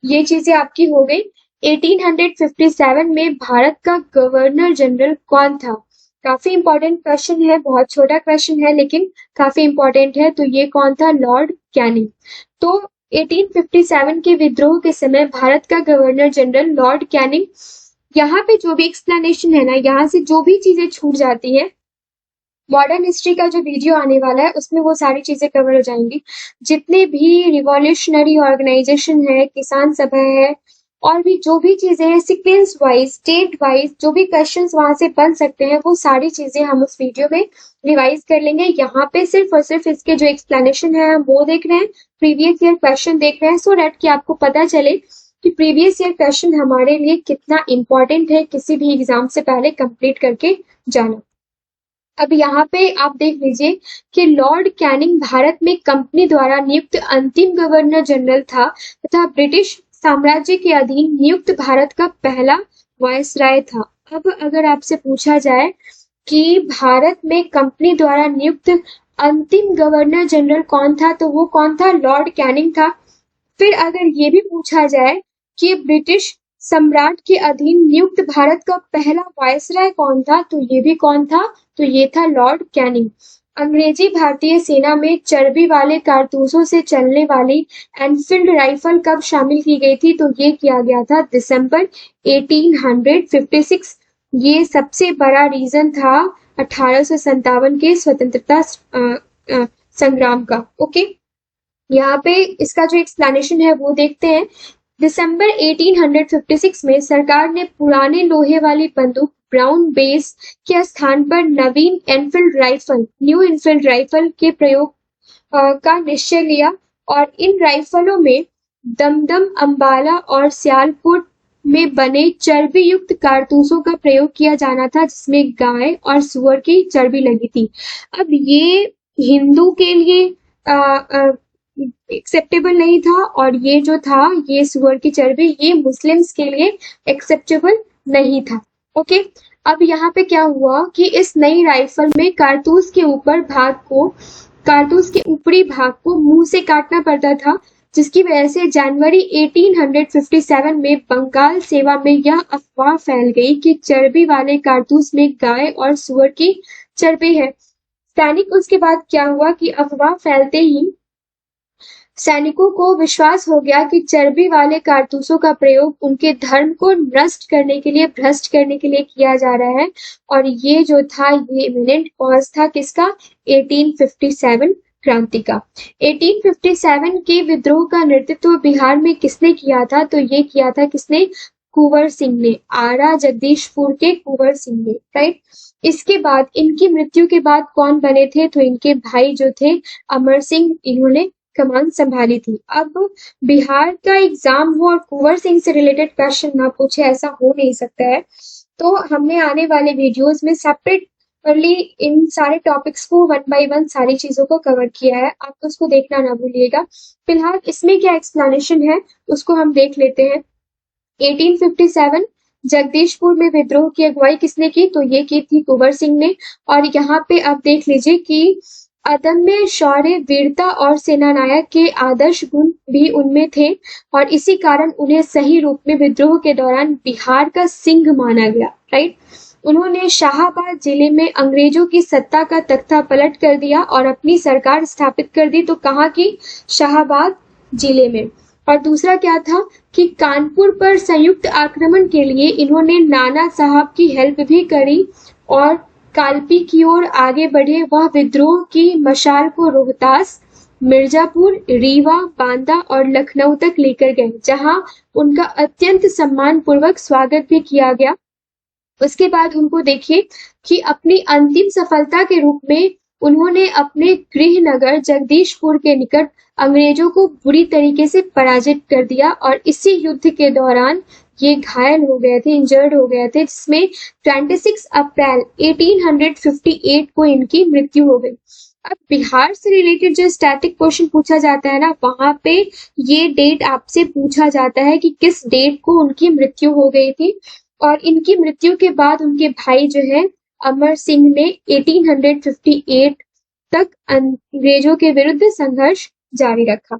ये चीजें आपकी हो गई। 1857 में भारत का गवर्नर जनरल कौन था? काफी इंपॉर्टेंट क्वेश्चन है, बहुत छोटा क्वेश्चन है लेकिन काफी इंपॉर्टेंट है। तो ये कौन था? Lord Canning. तो 1857 के विद्रोह के समय भारत का गवर्नर जनरल लॉर्ड कैनिंग। यहाँ पे जो भी एक्सप्लेनेशन है ना, यहाँ से जो भी चीजें छूट जाती है, मॉडर्न हिस्ट्री का जो वीडियो आने वाला है उसमें वो सारी चीजें कवर हो जाएंगी। जितने भी रिवॉल्यूशनरी ऑर्गेनाइजेशन है, किसान सभा है, और भी जो भी चीजें हैं, सीक्वेंस वाइज, स्टेट वाइज जो भी क्वेश्चंस वहां से बन सकते हैं, वो सारी चीजें हम उस वीडियो में रिवाइज कर लेंगे। यहाँ पे सिर्फ और सिर्फ इसके जो एक्सप्लेनेशन है हम वो देख रहे हैं, प्रीवियस ईयर क्वेश्चन देख रहे हैं, सो दैट कि आपको पता चले कि प्रीवियस ईयर क्वेश्चन हमारे लिए कितना इंपॉर्टेंट है किसी भी एग्जाम से पहले कंप्लीट करके जाना। अब यहाँ पे आप देख लीजिए कि लॉर्ड कैनिंग भारत में कंपनी द्वारा नियुक्त अंतिम गवर्नर जनरल था तथा ब्रिटिश साम्राज्य के अधीन नियुक्त भारत का पहला वायसराय था। अब अगर आपसे पूछा जाए कि भारत में कंपनी द्वारा नियुक्त अंतिम गवर्नर जनरल कौन था, तो वो कौन था? लॉर्ड कैनिंग था। फिर अगर ये भी पूछा जाए कि ब्रिटिश सम्राट के अधीन नियुक्त भारत का पहला वायसराय कौन था, तो ये भी कौन था? तो ये था लॉर्ड कैनिंग। अंग्रेजी भारतीय सेना में चर्बी वाले कारतूसों से चलने वाली एनफील्ड राइफल कब शामिल की गई थी? तो ये किया गया था दिसंबर 1856। ये सबसे बड़ा रीजन था 1857 के स्वतंत्रता संग्राम का। ओके, यहाँ पे इसका जो एक्सप्लेनेशन है वो देखते हैं। दिसंबर 1856 में सरकार ने पुराने लोहे वाली बंदूक ब्राउन बेस के स्थान पर नवीन न्यू इनफील्ड राइफल के प्रयोग का निश्चय लिया और इन राइफलों में दमदम, अंबाला और सियालकोट में बने चर्बी युक्त कारतूसों का प्रयोग किया जाना था, जिसमें गाय और सुअर की चर्बी लगी थी। अब ये हिंदू के लिए एक्सेप्टेबल नहीं था और ये जो था ये सुअर की चर्बी ये मुस्लिम्स के लिए एक्सेप्टेबल नहीं था। ओके, अब यहाँ पे क्या हुआ कि इस नई राइफल में कारतूस के ऊपरी भाग को मुंह से काटना पड़ता था, जिसकी वजह से जनवरी 1857 में बंगाल सेवा में यह अफवाह फैल गई कि चर्बी वाले कारतूस में गाय और सुअर की चर्बी है। उसके बाद क्या हुआ कि अफवाह फैलते ही सैनिकों को विश्वास हो गया कि चर्बी वाले कारतूसों का प्रयोग उनके धर्म को भ्रष्ट करने के लिए किया जा रहा है और ये जो था ये इमिनेंट कॉज था किसका? 1857 क्रांति का। 1857 के विद्रोह का नेतृत्व बिहार में किसने किया था? तो ये किया था किसने? कुंवर सिंह ने, आरा जगदीशपुर के कुंवर सिंह ने, राइट। इसके बाद इनकी मृत्यु के बाद कौन बने थे? तो इनके भाई जो थे अमर सिंह, इन्होंने कमान संभाली थी। अब बिहार का एग्जाम हो और कुंवर सिंह से रिलेटेड क्वेश्चन ना पूछे, ऐसा हो नहीं सकता है। तो हमने आने वाले वीडियोस में सेपरेटली इन सारे टॉपिक्स को 1 by 1 सारी चीजों को कवर किया है, आप उसको देखना ना भूलिएगा। फिलहाल इसमें क्या एक्सप्लेनेशन है उसको हम देख लेते हैं। 1857 जगदीशपुर में विद्रोह की अगुवाई किसने की? तो ये की थी कुंवर सिंह ने। और यहाँ पे आप देख लीजिए कि अदम्य शौर्य, वीरता और सेनानायक के आदर्श गुण भी उनमें थे और इसी कारण उन्हें सही रूप में विद्रोह के दौरान बिहार का सिंह माना गया, राइट। उन्होंने शाहाबाद जिले में अंग्रेजों की सत्ता का तख्ता पलट कर दिया और अपनी सरकार स्थापित कर दी। तो कहाँ की? शाहाबाद जिले में। और दूसरा क्या था कि कानपुर पर संयुक्त आक्रमण के लिए इन्होंने नाना साहब की हेल्प भी करी और कालपी की ओर आगे बढ़े। वह विद्रोह की मशाल को रोहतास, मिर्जापुर, रीवा, बांदा और लखनऊ तक लेकर गए, जहां उनका अत्यंत सम्मान पूर्वक स्वागत भी किया गया। उसके बाद उनको देखिए कि अपनी अंतिम सफलता के रूप में उन्होंने अपने गृह नगर जगदीशपुर के निकट अंग्रेजों को बुरी तरीके से पराजित कर दिया और इसी युद्ध के दौरान ये घायल हो गए थे, इंजर्ड हो गए थे, जिसमें 26 अप्रैल 1858 को इनकी मृत्यु हो गई। अब बिहार से रिलेटेड जो स्टैटिक क्वेश्चन पूछा जाता है ना, वहां पे ये डेट आपसे पूछा जाता है कि किस डेट को उनकी मृत्यु हो गई थी। और इनकी मृत्यु के बाद उनके भाई जो है अमर सिंह ने 1858 तक अंग्रेजों के विरुद्ध संघर्ष जारी रखा।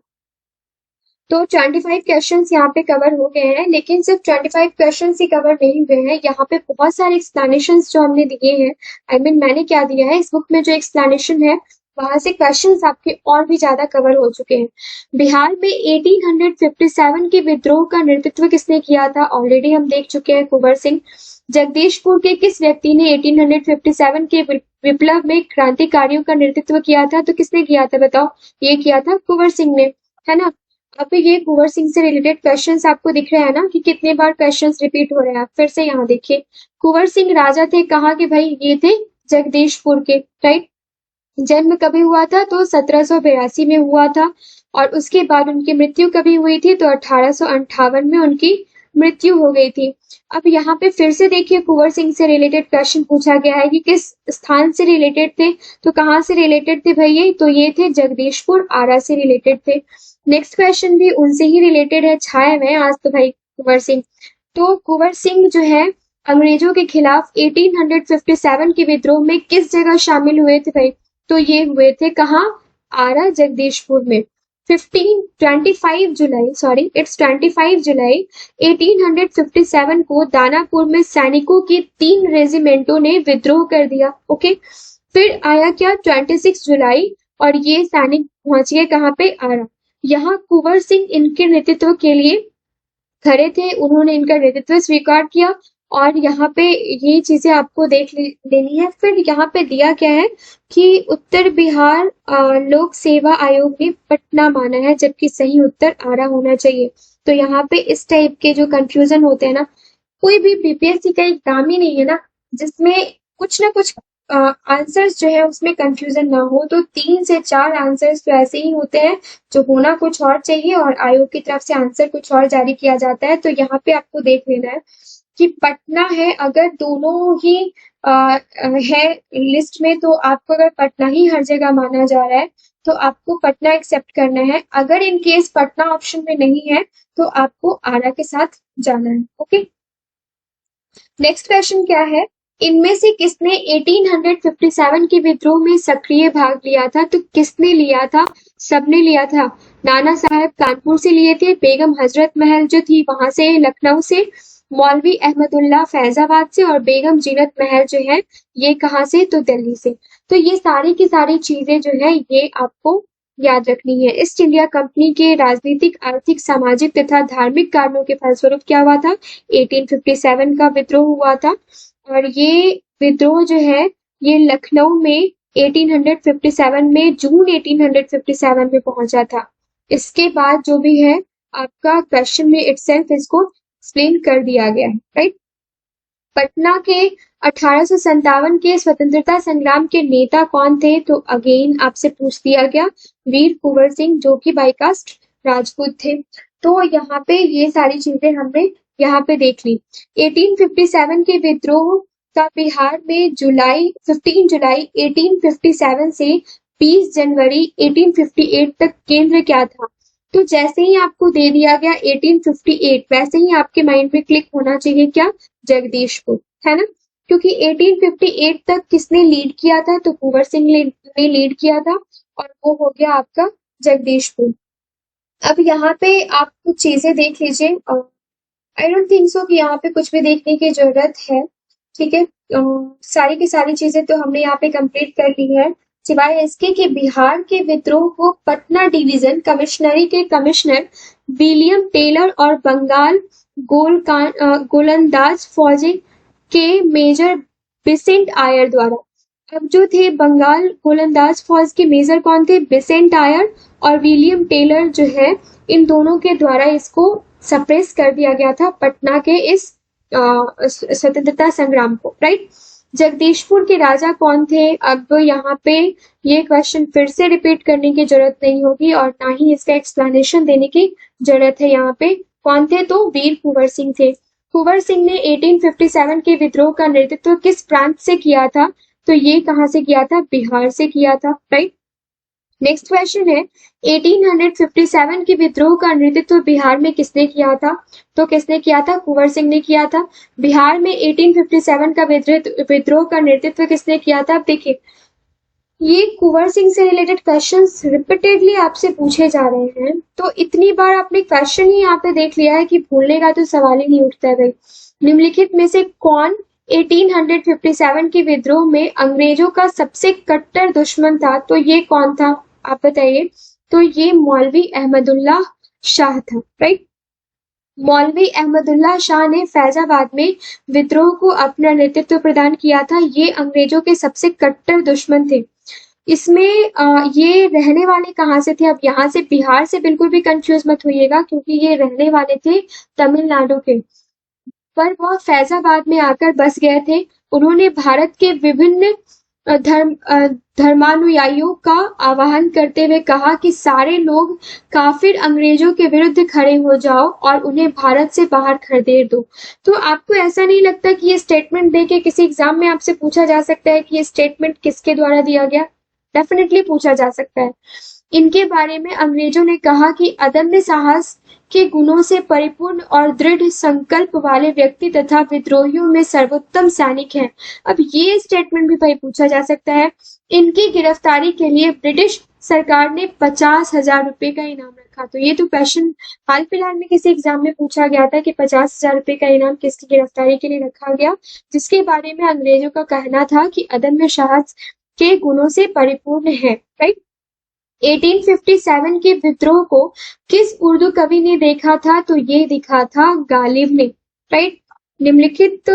तो 25 क्वेश्चंस यहाँ पे कवर हो गए हैं, लेकिन सिर्फ 25 क्वेश्चंस ही कवर नहीं हुए हैं। यहाँ पे बहुत सारे एक्सप्लेनेशंस जो हमने दिए हैं, मैंने क्या दिया है इस बुक में, जो एक्सप्लेनेशन है वहां से क्वेश्चंस आपके और भी ज्यादा कवर हो चुके हैं। बिहार में 1857 के विद्रोह का नेतृत्व किसने किया था? ऑलरेडी हम देख चुके हैं, कुंवर सिंह। जगदीशपुर के किस व्यक्ति ने 1857 के विप्लव में क्रांतिकारियों का नेतृत्व किया था? तो किसने किया था बताओ? ये किया था कुंवर सिंह ने, है ना। अब ये कुंवर सिंह से रिलेटेड क्वेश्चंस आपको दिख रहे हैं ना कि कितने बार क्वेश्चंस रिपीट हो रहे हैं। फिर से यहाँ देखिए, कुंवर सिंह राजा थे कहाँ के भाई? ये थे जगदीशपुर के, राइट। जन्म कभी हुआ था? तो 1782 में हुआ था। और उसके बाद उनकी मृत्यु कभी हुई थी? तो 1858 में उनकी मृत्यु हो गई थी। अब यहाँ पे फिर से देखिए, कुंवर सिंह से रिलेटेड क्वेश्चन पूछा गया है कि किस स्थान से रिलेटेड थे? तो कहाँ से रिलेटेड थे भाई ये? तो ये थे जगदीशपुर, आरा से रिलेटेड थे। नेक्स्ट क्वेश्चन भी उनसे ही रिलेटेड है, छाया में आज तो भाई कुंवर सिंह। तो कुंवर सिंह जो है अंग्रेजों के खिलाफ 1857 के विद्रोह में किस जगह शामिल हुए थे भाई? तो ये हुए थे कहाँ? आरा जगदीशपुर में। 25 जुलाई 1857 को दानापुर में सैनिकों के 3 रेजिमेंटों ने विद्रोह कर दिया। ओके, फिर आया क्या? 26 जुलाई और ये सैनिक पहुंच गए कहाँ पे? आरा। यहाँ कुंवर सिंह इनके नेतृत्व के लिए खड़े थे, उन्होंने इनका नेतृत्व स्वीकार किया और यहाँ पे ये चीजें आपको लेनी है। फिर यहाँ पे दिया क्या है कि उत्तर बिहार लोक सेवा आयोग ने पटना माना है, जबकि सही उत्तर आरा होना चाहिए। तो यहाँ पे इस टाइप के जो कंफ्यूजन होते हैं ना, कोई भी बीपीएससी का एग्जाम ही नहीं है ना जिसमें कुछ ना कुछ आंसर्स जो है उसमें कंफ्यूजन ना हो। तो 3 से 4 आंसर्स तो ऐसे ही होते हैं जो होना कुछ और चाहिए और आयोग की तरफ से आंसर कुछ और जारी किया जाता है। तो यहाँ पे आपको देख लेना है कि पटना है, अगर दोनों ही है लिस्ट में, तो आपको अगर पटना ही हर जगह माना जा रहा है तो आपको पटना एक्सेप्ट करना है। अगर इन केस पटना ऑप्शन में नहीं है तो आपको आरा के साथ जाना है। ओके, नेक्स्ट क्वेश्चन क्या है, इनमें से किसने 1857 के विद्रोह में सक्रिय भाग लिया था? तो किसने लिया था? सबने लिया था। नाना साहब कानपुर से लिए थे, बेगम हजरत महल जो थी वहां से, लखनऊ से, मौलवी अहमदुल्ला फैजाबाद से, और बेगम जीनत महल जो है ये कहाँ से? तो दिल्ली से। तो ये सारी की सारी चीजें जो है ये आपको याद रखनी है। ईस्ट इंडिया कंपनी के राजनीतिक, आर्थिक, सामाजिक तथा धार्मिक कारणों के फलस्वरूप क्या हुआ था? 1857 का विद्रोह हुआ था। और ये विद्रोह जो है ये लखनऊ में 1857 में, जून 1857 में पहुंचा था। इसके बाद जो भी है आपका क्वेश्चन में इटसेल्फ इसको एक्सप्लेन कर दिया गया है, राइट। पटना के 1857 के स्वतंत्रता संग्राम के नेता कौन थे? तो अगेन आपसे पूछ दिया गया, वीर कुंवर सिंह, जो कि बाईकास्ट राजपूत थे। तो यहाँ पे ये सारी चीजें हमने यहाँ पे देख ली। 1857 के विद्रोह का बिहार में 15 जुलाई 1857 से 20 जनवरी 1858 तक केंद्र क्या था? तो जैसे ही आपको दे दिया गया 1858, वैसे ही आपके माइंड में क्लिक होना चाहिए क्या? जगदीशपुर, है ना। क्योंकि 1858 तक किसने लीड किया था? तो कुंवर सिंह ने लीड किया था, और वो हो गया आपका जगदीशपुर। अब यहाँ पे आप कुछ चीजें देख लीजिए। आई डोंट थिंक सो कि यहाँ पे कुछ भी देखने की जरूरत है, ठीक है। सारी की सारी चीजें तो हमने यहाँ पे कंप्लीट कर ली है, सिवाय इसके कि बिहार के विद्रोह को पटना डिवीजन कमिश्नरी के कमिश्नर विलियम टेलर और बंगाल गोलंदाज फौजी के मेजर बिसेंट आयर द्वारा। अब जो थे बंगाल गोलंदाज फौज के मेजर कौन थे? बिसेंट आयर और विलियम टेलर जो है, इन दोनों के द्वारा इसको सप्रेस कर दिया गया था, पटना के इस स्वतंत्रता संग्राम को, राइट। जगदीशपुर के राजा कौन थे? अब यहाँ पे ये क्वेश्चन फिर से रिपीट करने की जरूरत नहीं होगी और ना ही इसका एक्सप्लेनेशन देने की जरूरत है। यहाँ पे कौन थे? तो वीर कुंवर सिंह थे। कुंवर सिंह ने 1857 के विद्रोह का नेतृत्व किस प्रांत से किया था? तो ये कहाँ से किया था? बिहार से किया था, राइट। नेक्स्ट क्वेश्चन है, 1857 के विद्रोह का नेतृत्व बिहार में किसने किया था? तो किसने किया था? कुंवर सिंह ने किया था। बिहार में 1857 का विद्रोह का नेतृत्व किसने किया था? देखिए, ये कुंवर सिंह से रिलेटेड क्वेश्चंस रिपीटेडली आपसे पूछे जा रहे हैं, तो इतनी बार आपने क्वेश्चन ही यहाँ पे देख लिया है कि भूलने का तो सवाल ही नहीं उठता है भाई। निम्नलिखित में से कौन 1857 के विद्रोह में अंग्रेजों का सबसे कट्टर दुश्मन था? तो ये कौन था, आप बताइए। तो ये मौलवी अहमदुल्ला शाह था, राइट। मौलवी अहमदुल्ला शाह ने फैजाबाद में विद्रोह को अपना नेतृत्व प्रदान किया था। ये अंग्रेजों के सबसे कट्टर दुश्मन थे। इसमें ये रहने वाले कहाँ से थे? अब यहाँ से बिहार से बिल्कुल भी कंफ्यूज मत होइएगा, क्योंकि ये रहने वाले थे तमिलनाडु के, पर वह फैजाबाद में आकर बस गए थे। उन्होंने भारत के विभिन्न धर्मानुयायियों का आह्वान करते हुए कहा कि सारे लोग काफिर अंग्रेजों के विरुद्ध खड़े हो जाओ और उन्हें भारत से बाहर खदेड़ दो। तो आपको ऐसा नहीं लगता कि ये स्टेटमेंट देके किसी एग्जाम में आपसे पूछा जा सकता है कि ये स्टेटमेंट किसके द्वारा दिया गया? डेफिनेटली पूछा जा सकता है। इनके बारे में अंग्रेजों ने कहा कि अदम्य साहस के गुणों से परिपूर्ण और दृढ़ संकल्प वाले व्यक्ति तथा विद्रोहियों में सर्वोत्तम सैनिक हैं। अब ये स्टेटमेंट भी भाई पूछा जा सकता है। इनकी गिरफ्तारी के लिए ब्रिटिश सरकार ने 50,000 रुपए का इनाम रखा। तो ये तो क्वेश्चन हाल फिलहाल में किसी एग्जाम में पूछा गया था कि 50,000 रुपए का इनाम किसकी गिरफ्तारी के लिए रखा गया, जिसके बारे में अंग्रेजों का कहना था कि अदम्य साहस के गुणों से परिपूर्ण है, राइट। 1857 के विद्रोह को किस उर्दू कवि ने देखा था? तो ये दिखा था गालिब ने, राइट। निम्नलिखित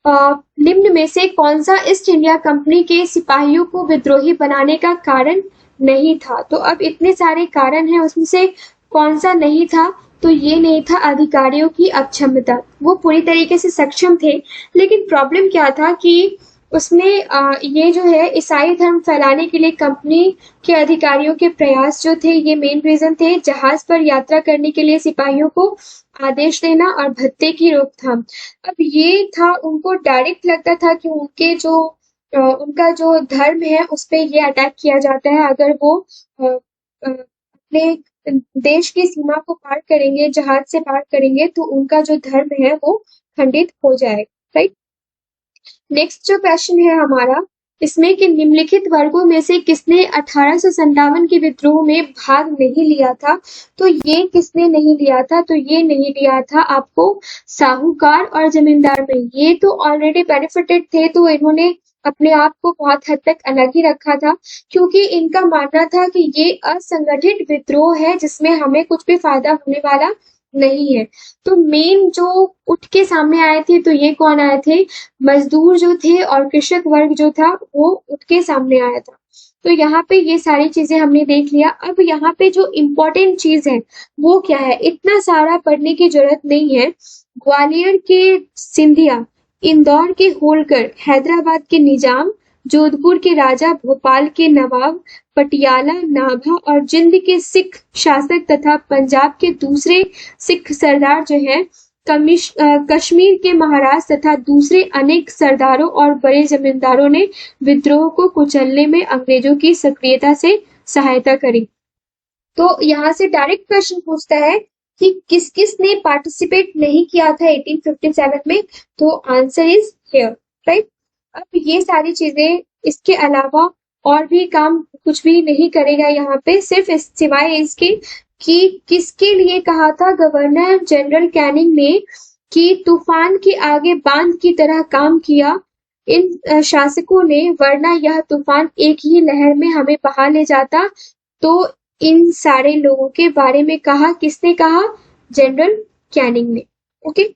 निम्न में से कौन सा ईस्ट इंडिया कंपनी के सिपाहियों को विद्रोही बनाने का कारण नहीं था? तो अब इतने सारे कारण हैं, उसमें से कौन सा नहीं था? तो ये नहीं था अधिकारियों की अक्षमता। वो पूरी तरीके से सक्षम थे, लेकिन प्रॉब्लम क्या था कि उसमें ये जो है ईसाई धर्म फैलाने के लिए कंपनी के अधिकारियों के प्रयास जो थे, ये मेन रीजन थे। जहाज पर यात्रा करने के लिए सिपाहियों को आदेश देना और भत्ते की रोकथाम। अब ये था, उनको डायरेक्ट लगता था कि उनका जो धर्म है उस पे ये अटैक किया जाता है। अगर वो अपने देश की सीमा को पार करेंगे, जहाज से पार करेंगे, तो उनका जो धर्म है वो खंडित हो जाएगा, राइट। नेक्स्ट जो क्वेश्चन है हमारा, इसमें कि निम्नलिखित वर्गों में से किसने 1857 के विद्रोह में भाग नहीं लिया था? तो ये किसने नहीं लिया था? तो ये नहीं लिया था आपको साहूकार और जमींदार में। ये तो ऑलरेडी बेनिफिटेड थे, तो इन्होंने अपने आप को बहुत हद तक अलग ही रखा था, क्योंकि इनका मानना था कि ये असंगठित विद्रोह है जिसमें हमें कुछ भी फायदा होने वाला नहीं है। तो मेन जो उठ के सामने आए थे, तो ये कौन आए थे? मजदूर जो थे और कृषक वर्ग जो था वो उठ के सामने आया था। तो यहाँ पे ये सारी चीजें हमने देख लिया। अब यहाँ पे जो इम्पोर्टेंट चीज है वो क्या है? इतना सारा पढ़ने की जरूरत नहीं है। ग्वालियर के सिंधिया, इंदौर के होलकर, हैदराबाद के निजाम, जोधपुर के राजा, भोपाल के नवाब, पटियाला, नाभा और जिंद के सिख शासक तथा पंजाब के दूसरे सिख सरदार जो है, कश्मीर के महाराज तथा दूसरे अनेक सरदारों और बड़े जमींदारों ने विद्रोह को कुचलने में अंग्रेजों की सक्रियता से सहायता करी। तो यहाँ से डायरेक्ट क्वेश्चन पूछता है कि किस किस ने पार्टिसिपेट नहीं किया था 1857 में? तो आंसर इज हियर, राइट। अब ये सारी चीजें, इसके अलावा और भी काम कुछ भी नहीं करेगा यहाँ पे, सिर्फ सिवाय इसके कि किसके लिए कहा था गवर्नर जनरल कैनिंग ने कि तूफान के आगे बांध की तरह काम किया इन शासकों ने, वरना यह तूफान एक ही लहर में हमें बहा ले जाता। तो इन सारे लोगों के बारे में कहा, किसने कहा? जनरल कैनिंग ने। ओके,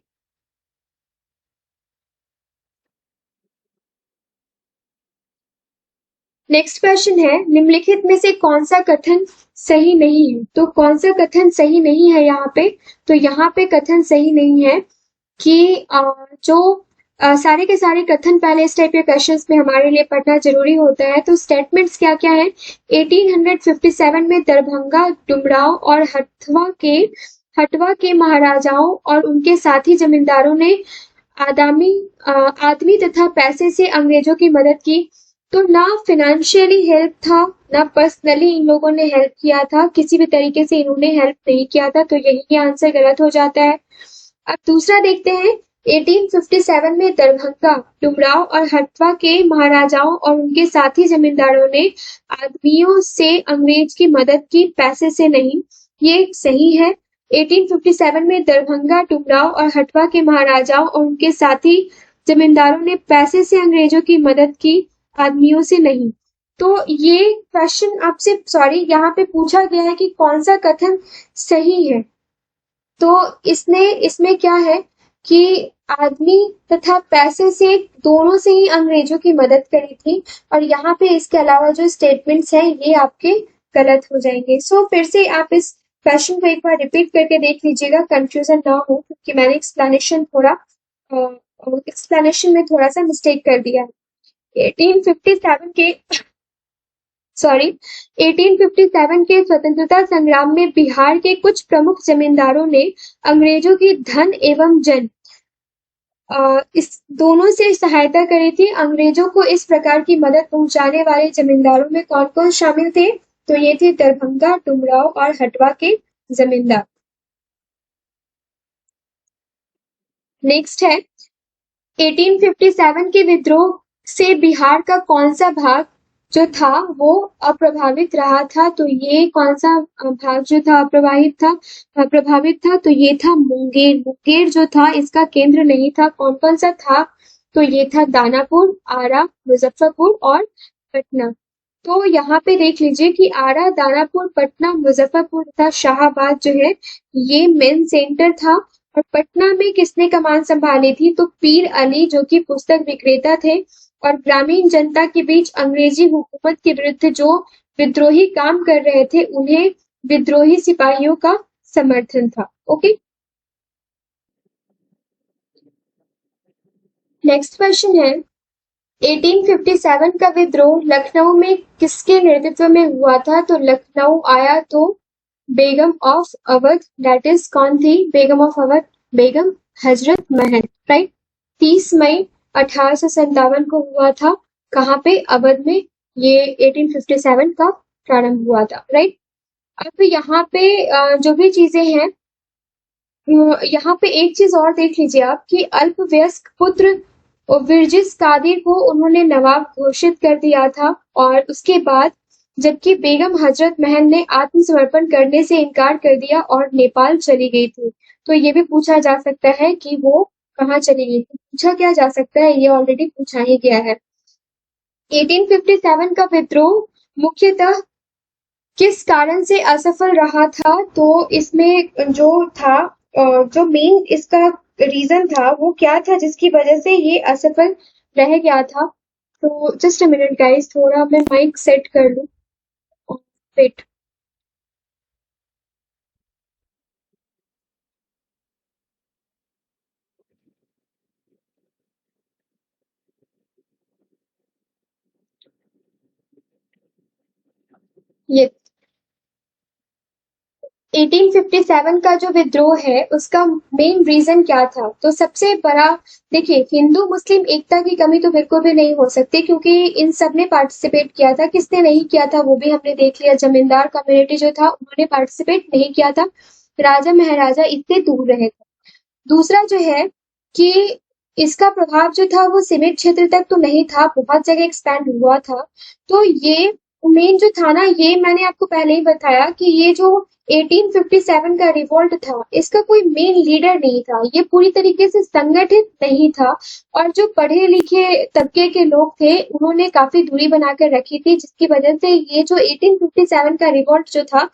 नेक्स्ट क्वेश्चन है, निम्नलिखित में से कौन सा कथन सही नहीं है? तो कौन सा कथन सही नहीं है यहाँ पे? तो यहाँ पे कथन सही नहीं है कि सारे के सारे कथन पहले इस टाइप के क्वेश्चंस में हमारे लिए पढ़ना जरूरी होता है। तो स्टेटमेंट्स क्या क्या है? 1857 में दरभंगा, डुमराव और हटवा के महाराजाओं और उनके साथी जमींदारों ने आदमी तथा पैसे से अंग्रेजों की मदद की। तो ना फिनेंशियली हेल्प था, ना पर्सनली इन लोगों ने हेल्प किया था, किसी भी तरीके से इन्होंने हेल्प नहीं किया था। तो यही आंसर गलत हो जाता है। अब दूसरा देखते हैं, 1857 में दरभंगा, डुमराव और हटवा के महाराजाओं और उनके साथी जमींदारों ने आदमियों से अंग्रेज की मदद की, पैसे से नहीं। ये सही है। 1857 में दरभंगा, डुमराव और हटवा के महाराजाओं और उनके साथी जमींदारों ने पैसे से अंग्रेजों की मदद की, आदमियों से नहीं। तो ये क्वेश्चन आपसे यहाँ पे पूछा गया है कि कौन सा कथन सही है। तो इसमें क्या है कि आदमी तथा पैसे से, दोनों से ही अंग्रेजों की मदद करी थी। और यहाँ पे इसके अलावा जो स्टेटमेंट्स हैं ये आपके गलत हो जाएंगे। सो फिर से आप इस क्वेश्चन को एक बार रिपीट करके देख लीजिएगा, कंफ्यूजन ना हो, क्योंकि मैंने एक्सप्लेनेशन में थोड़ा सा मिस्टेक कर दिया है। 1857 के स्वतंत्रता संग्राम में बिहार के कुछ प्रमुख जमींदारों ने अंग्रेजों की धन एवं इस दोनों से सहायता करी थी। अंग्रेजों को इस प्रकार की मदद पहुंचाने वाले जमींदारों में कौन कौन शामिल थे? तो ये थे दरभंगा, डुमराव और हटवा के जमींदार। नेक्स्ट है, 1857 के विद्रोह से बिहार का कौन सा भाग जो था वो अप्रभावित रहा था? तो ये कौन सा भाग जो था प्रभावित था? तो ये था मुंगेर। मुंगेर जो था इसका केंद्र नहीं था। कौन कौन सा था? तो ये था दानापुर, आरा, मुजफ्फरपुर और पटना। तो यहाँ पे देख लीजिए कि आरा, दानापुर, पटना, मुजफ्फरपुर तथा शाहाबाद जो है ये मेन सेंटर था। और पटना में किसने कमान संभाली थी? तो पीर अली, जो कि पुस्तक विक्रेता थे, और ग्रामीण जनता के बीच अंग्रेजी हुकूमत के विरुद्ध जो विद्रोही काम कर रहे थे, उन्हें विद्रोही सिपाहियों का समर्थन था। ओके, नेक्स्ट क्वेश्चन है 1857 का विद्रोह लखनऊ में किसके नेतृत्व में हुआ था? तो लखनऊ आया तो बेगम ऑफ अवध, दैट इज कौन थी बेगम ऑफ अवध? बेगम हजरत महल, राइट। 30 मई 1857 को हुआ था। कहाँ पे? अवध में। ये 1857 का प्रारंभ हुआ था, राइट। अब यहाँ पे जो भी चीजें हैं, यहाँ पे एक चीज और देख लीजिए आप कि अल्पवयस्क पुत्र विरजिस कादिर को उन्होंने नवाब घोषित कर दिया था, और उसके बाद जबकि बेगम हजरत महल ने आत्मसमर्पण करने से इनकार कर दिया और नेपाल चली गई थी। तो ये भी पूछा जा सकता है कि वो कहाँ चली गई थी। पूछा क्या जा सकता है, ये ऑलरेडी पूछा ही गया है। 1857 का विद्रोह मुख्यतः किस कारण से असफल रहा था? तो इसमें जो था, जो मेन इसका रीजन था वो क्या था जिसकी वजह से ये असफल रह गया था? तो जस्ट अ मिनट गाइस, थोड़ा मैं माइक सेट कर लूं। वेट। ये 1857 का जो विद्रोह है उसका मेन रीजन क्या था? तो सबसे बड़ा, देखिए, हिंदू मुस्लिम एकता की कमी तो बिल्कुल भी नहीं हो सकती, क्योंकि इन सब ने पार्टिसिपेट किया था। किसने नहीं किया था वो भी हमने देख लिया। जमींदार कम्युनिटी जो था उन्होंने पार्टिसिपेट नहीं किया था, राजा महाराजा इतने दूर रहे थे। दूसरा जो है कि इसका प्रभाव जो था वो सीमित क्षेत्र तक तो नहीं था, बहुत जगह एक्सपैंड हुआ था। तो ये मेन जो था ना, ये मैंने आपको पहले ही बताया कि ये जो 1857 का रिवोल्ट था, इसका कोई मेन लीडर नहीं था, ये पूरी तरीके से संगठित नहीं था, और जो पढ़े लिखे तबके के लोग थे उन्होंने काफी दूरी बनाकर रखी थी, जिसकी वजह से ये जो 1857 का रिवोल्ट जो था,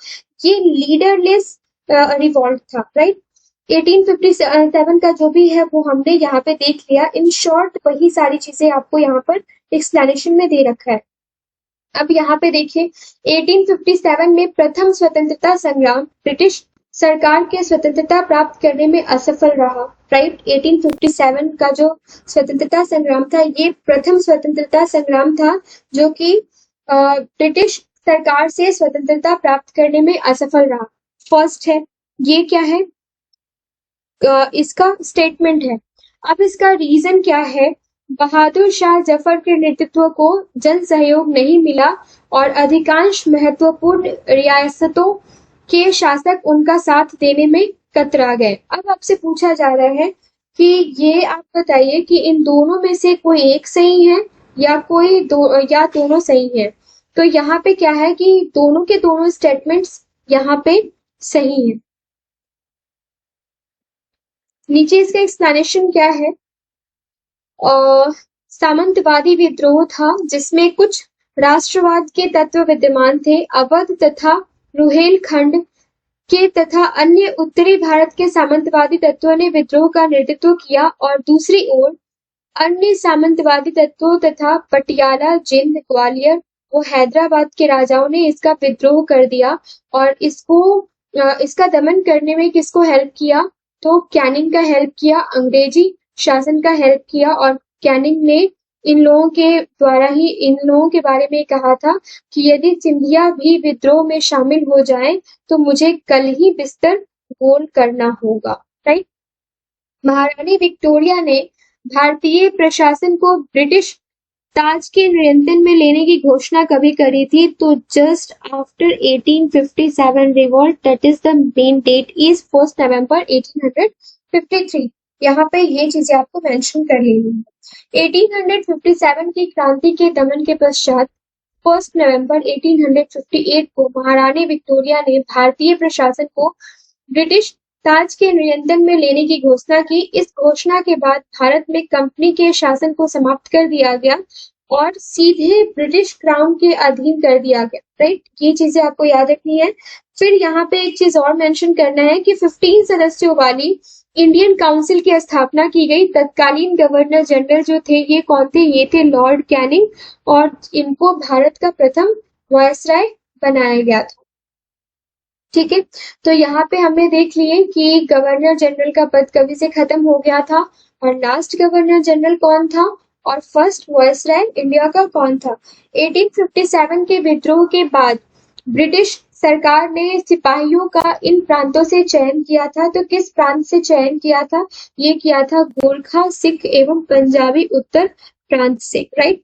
ये लीडरलेस रिवोल्ट था, राइट। 1857 का जो भी है वो हमने यहाँ पे देख लिया। इन शॉर्ट वही सारी चीजें आपको यहाँ पर एक्सप्लेनेशन में दे रखा है। अब यहाँ पे देखिए, 1857 में प्रथम स्वतंत्रता संग्राम ब्रिटिश सरकार के स्वतंत्रता प्राप्त करने में असफल रहा, राइट। 1857 का जो स्वतंत्रता संग्राम था, ये प्रथम स्वतंत्रता संग्राम था जो कि ब्रिटिश सरकार से स्वतंत्रता प्राप्त करने में असफल रहा। फर्स्ट है, ये क्या है? इसका स्टेटमेंट है। अब इसका रीजन क्या है? बहादुर शाह जफर के नेतृत्व को जन सहयोग नहीं मिला और अधिकांश महत्वपूर्ण रियासतों के शासक उनका साथ देने में कतरा गए। अब आपसे पूछा जा रहा है कि ये आप बताइए कि इन दोनों में से कोई एक सही है या कोई दो, या दोनों सही है। तो यहाँ पे क्या है कि दोनों के दोनों स्टेटमेंट्स यहाँ पे सही है। नीचे इसका एक्सप्लेनेशन क्या है? सामंतवादी विद्रोह था जिसमें कुछ राष्ट्रवाद के तत्व विद्यमान थे। अवध तथा रुहेलखंड के तथा अन्य उत्तरी भारत के सामंतवादी तत्वों ने विद्रोह का नेतृत्व किया, और दूसरी ओर अन्य सामंतवादी तत्वों तथा पटियाला, जिंद, ग्वालियर व हैदराबाद के राजाओं ने इसका विद्रोह कर दिया, और इसका दमन करने में किसको हेल्प किया? तो कैनिंग का हेल्प किया, अंग्रेजी शासन का हेल्प किया, और कैनिंग ने इन लोगों के बारे में कहा था कि यदि सिंधिया भी विद्रोह में शामिल हो जाएं तो मुझे कल ही बिस्तर गोल करना होगा, राइट। महारानी विक्टोरिया ने भारतीय प्रशासन को ब्रिटिश ताज के नियंत्रण में लेने की घोषणा कभी करी थी? तो just after 1857 revolt, that is the main date is 1 November 1853। यहाँ पे ये चीजें आपको मेंशन कर लेनी है। 1857 की क्रांति के दमन के पश्चात 1 नवंबर 1858 को महारानी विक्टोरिया ने भारतीय प्रशासन को ब्रिटिश ताज के नियंत्रण में लेने की घोषणा की। इस घोषणा के बाद भारत में कंपनी के शासन को समाप्त कर दिया गया और सीधे ब्रिटिश क्राउन के अधीन कर दिया गया, राइट। ये चीजें आपको याद रखनी है। फिर यहाँ पे एक चीज और मेंशन करना है कि 15 सदस्यों वाली इंडियन काउंसिल की स्थापना की गई। तत्कालीन गवर्नर जनरल जो थे ये कौन थे? ये थे लॉर्ड कैनिंग, और इनको भारत का प्रथम वायसराय बनाया गया था। ठीक है, तो यहाँ पे हमने देख लिए कि गवर्नर जनरल का पद कभी से खत्म हो गया था, और लास्ट गवर्नर जनरल कौन था, और फर्स्ट वायसराय इंडिया का कौन था। 1857 के विद्रोह के बाद ब्रिटिश सरकार ने सिपाहियों का इन प्रांतों से चयन किया था। तो किस प्रांत से चयन किया था? ये किया था गोरखा, सिख एवं पंजाबी उत्तर प्रांत से, राइट।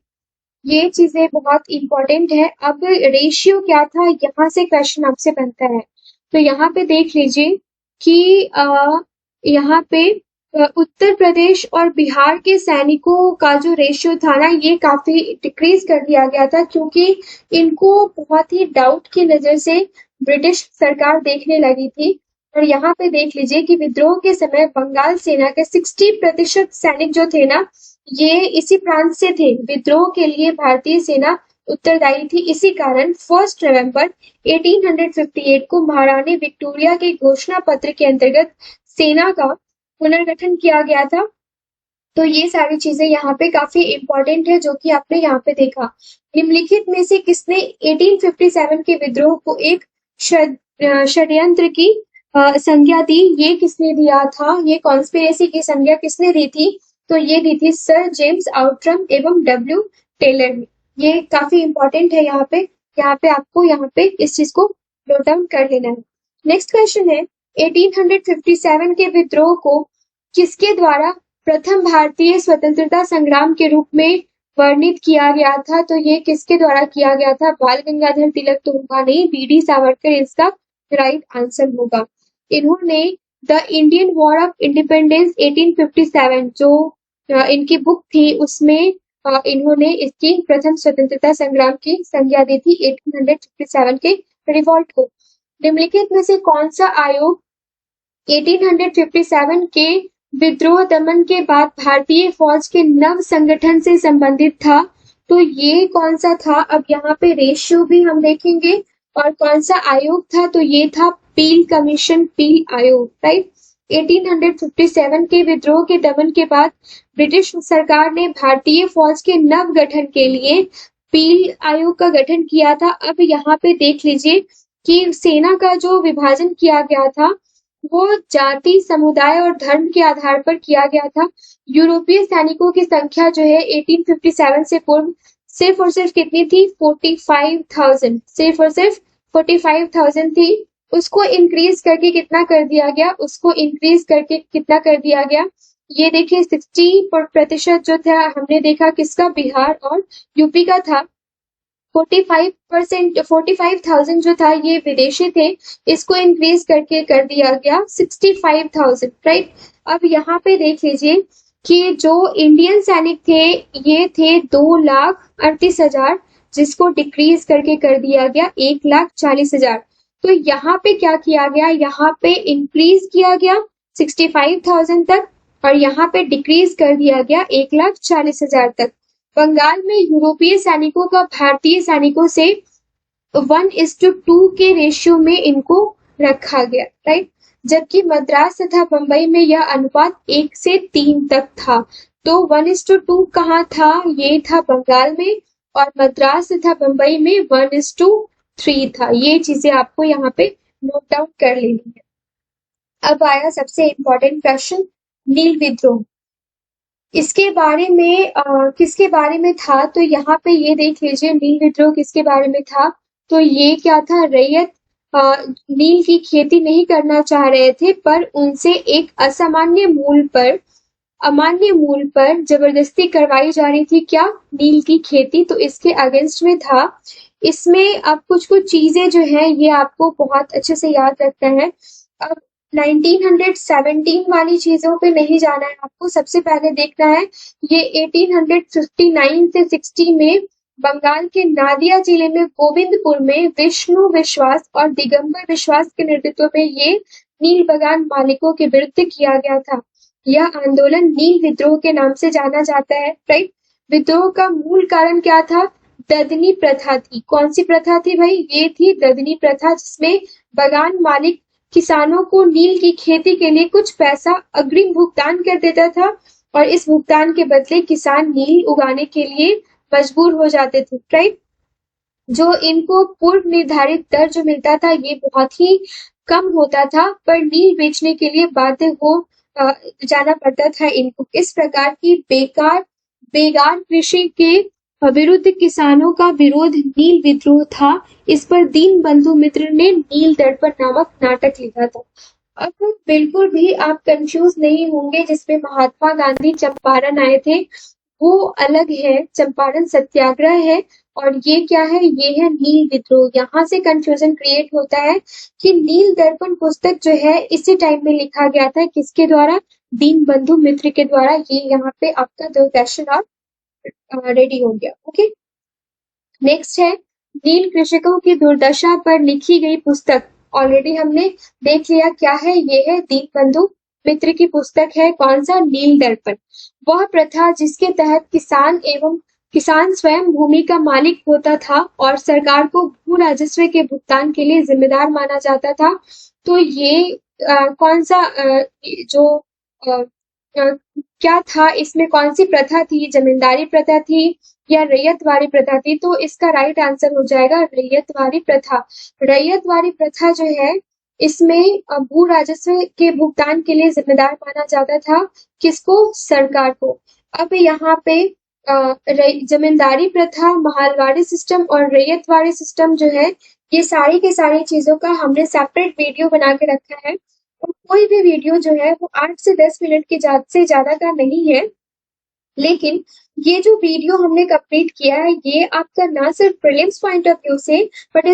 ये चीजें बहुत इंपॉर्टेंट है। अब रेशियो क्या था, यहाँ से क्वेश्चन आपसे बनता है। तो यहाँ पे देख लीजिए कि यहाँ पे उत्तर प्रदेश और बिहार के सैनिकों का जो रेशियो था ना, ये काफी डिक्रीज कर दिया गया था, क्योंकि इनको बहुत ही डाउट की नजर से ब्रिटिश सरकार देखने लगी थी। और यहाँ पे देख लीजिए कि विद्रोह के समय बंगाल सेना के 60% सैनिक जो थे ना, ये इसी प्रांत से थे। विद्रोह के लिए भारतीय सेना उत्तरदायी थी। इसी कारण 1 नवंबर 1858 को महारानी विक्टोरिया के घोषणा पत्र के अंतर्गत सेना का पुनर्गठन किया गया था। तो ये सारी चीजें यहाँ पे काफी इंपॉर्टेंट है, जो कि आपने यहाँ पे देखा। निम्नलिखित में से किसने 1857 के विद्रोह को एक षड्यंत्र की संज्ञा दी? ये किसने दिया था? ये कॉन्स्पिरेसी की संज्ञा किसने दी थी? तो ये दी थी सर जेम्स आउट्रम एवं डब्ल्यू टेलर ने। ये काफी इंपॉर्टेंट है। यहाँ पे आपको यहाँ पे इस चीज को नोट डाउन कर लेना है। नेक्स्ट क्वेश्चन है, 1857 के विद्रोह को किसके द्वारा प्रथम भारतीय स्वतंत्रता संग्राम के रूप में वर्णित किया गया था? तो ये किसके द्वारा किया गया था? बाल गंगाधर तिलक तो होगा नहीं, बीडी सावरकर इसका राइट आंसर होगा। इन्होंने the Indian war of independence 1857 जो इनकी बुक थी, उसमें इन्होंने इसकी प्रथम स्वतंत्रता संग्राम की संज्ञा दी थी 1857 के रिवॉल्ट को। निम्नलिखित में से कौन सा आयोग 1857 के विद्रोह दमन के बाद भारतीय फौज के नव संगठन से संबंधित था? तो ये कौन सा था? अब यहाँ पे रेशियो भी हम देखेंगे, और कौन सा आयोग था? तो ये था पील कमीशन, पील आयोग, राइट। 1857 के विद्रोह के दमन के बाद ब्रिटिश सरकार ने भारतीय फौज के नव गठन के लिए पील आयोग का गठन किया था। अब यहाँ पे देख लीजिए कि सेना का जो विभाजन किया गया था वो जाति, समुदाय और धर्म के आधार पर किया गया था। यूरोपीय सैनिकों की संख्या जो है 1857 से पूर्व सिर्फ और सिर्फ कितनी थी? 45,000, सिर्फ और सिर्फ 45,000 थी। उसको इंक्रीज करके कितना कर दिया गया? उसको इंक्रीज करके कितना कर दिया गया? ये देखिए 60% जो था हमने देखा किसका? बिहार और यूपी का था। 45,000 जो था ये विदेशी थे, इसको इंक्रीज करके कर दिया गया 65,000, राइट। अब यहाँ पे देख लीजिए कि जो इंडियन सैनिक थे ये थे 2,38,000, जिसको डिक्रीज करके कर दिया गया 1,40,000। तो यहाँ पे क्या किया गया? यहाँ पे इंक्रीज किया गया 65,000 तक, और यहाँ पे डिक्रीज कर दिया गया 1,40,000 तक। बंगाल में यूरोपीय सैनिकों का भारतीय सैनिकों से 1:2 के रेशियो में इनको रखा गया, राइट। जबकि मद्रास तथा बंबई में यह अनुपात 1 से 3 तक था। तो 1:2 कहाँ था? ये था बंगाल में, और मद्रास तथा बंबई में 1:3 था। ये चीजें आपको यहाँ पे नोट डाउन कर लेनी है। अब आया सबसे इम्पोर्टेंट क्वेश्चन, नील विद्रोह। इसके बारे में किसके बारे में था? तो यहाँ पे ये देख लीजिए नील विद्रोह किसके बारे में था। तो ये क्या था? रैयत नील की खेती नहीं करना चाह रहे थे, पर उनसे एक अमान्य मूल पर जबरदस्ती करवाई जा रही थी क्या? नील की खेती। तो इसके अगेंस्ट में था। इसमें अब कुछ चीजें जो है ये आपको बहुत अच्छे से याद रखना है। अब 1917 वाली चीजों पे नहीं जाना है आपको, सबसे पहले देखना है ये 1859 से 60 में बंगाल के नादिया जिले में गोविंदपुर में विष्णु विश्वास और दिगंबर विश्वास के नेतृत्व में ये नील बगान मालिकों के विरुद्ध किया गया था। यह आंदोलन नील विद्रोह के नाम से जाना जाता है, राइट। विद्रोह का मूल कारण क्या था? ददनी प्रथा थी। कौन सी प्रथा थी भाई? ये थी ददनी प्रथा, जिसमें बगान मालिक किसानों को नील की खेती के लिए कुछ पैसा अग्रिम भुगतान कर देता था और इस भुगतान के बदले किसान नील उगाने के लिए मजबूर हो जाते थे, राइट। जो इनको पूर्व निर्धारित दर जो मिलता था ये बहुत ही कम होता था, पर नील बेचने के लिए बाध्य हो जाना पड़ता था इनको। इस प्रकार की बेगार कृषि के विरुद्ध किसानों का विरोध नील विद्रोह था। इस पर दीनबंधु मित्र ने नील दर्पण नामक नाटक लिखा था। अब बिल्कुल भी आप कंफ्यूज नहीं होंगे, जिसमें महात्मा गांधी चंपारण आए थे वो अलग है, चंपारण सत्याग्रह है, और ये क्या है, ये है नील विद्रोह। यहाँ से कंफ्यूजन क्रिएट होता है कि नील दर्पण पुस्तक जो है इसी टाइम में लिखा गया था, किसके द्वारा, दीनबंधु मित्र के द्वारा। ये यहाँ पे आपका 2 क्वेश्चन और रेडी हो गया। ओके, नेक्स्ट है नील कृषकों की दुर्दशा पर लिखी गई पुस्तक। ऑलरेडी हमने देख लिया क्या है, ये है दीनबंधु मित्र की पुस्तक है, कौन सा, नील दर्पण। वह प्रथा जिसके तहत किसान स्वयं भूमि का मालिक होता था और सरकार को भू राजस्व के भुगतान के लिए जिम्मेदार माना जाता था। तो ये कौन सा जो अ, क्या था, इसमें कौन सी प्रथा थी, जमींदारी प्रथा थी या रैयतवाड़ी प्रथा थी? तो इसका राइट आंसर हो जाएगा रैयतवाड़ी प्रथा। रैयतवाड़ी प्रथा जो है इसमें भू राजस्व के भुगतान के लिए जिम्मेदार माना जाता था, किसको, सरकार को। अब यहाँ पे जमींदारी प्रथा, महलवाड़ी सिस्टम और रैयतवाड़ी सिस्टम जो है, ये सारी की सारी चीजों का हमने सेपरेट वीडियो बना के रखा है। और कोई भी वीडियो जो है वो 8 से 10 मिनट के से ज्यादा का नहीं है, लेकिन ये जो वीडियो हमने कंप्लीट किया है ये आपका ना सिर्फ प्रीलिम्स पॉइंट ऑफ व्यू से but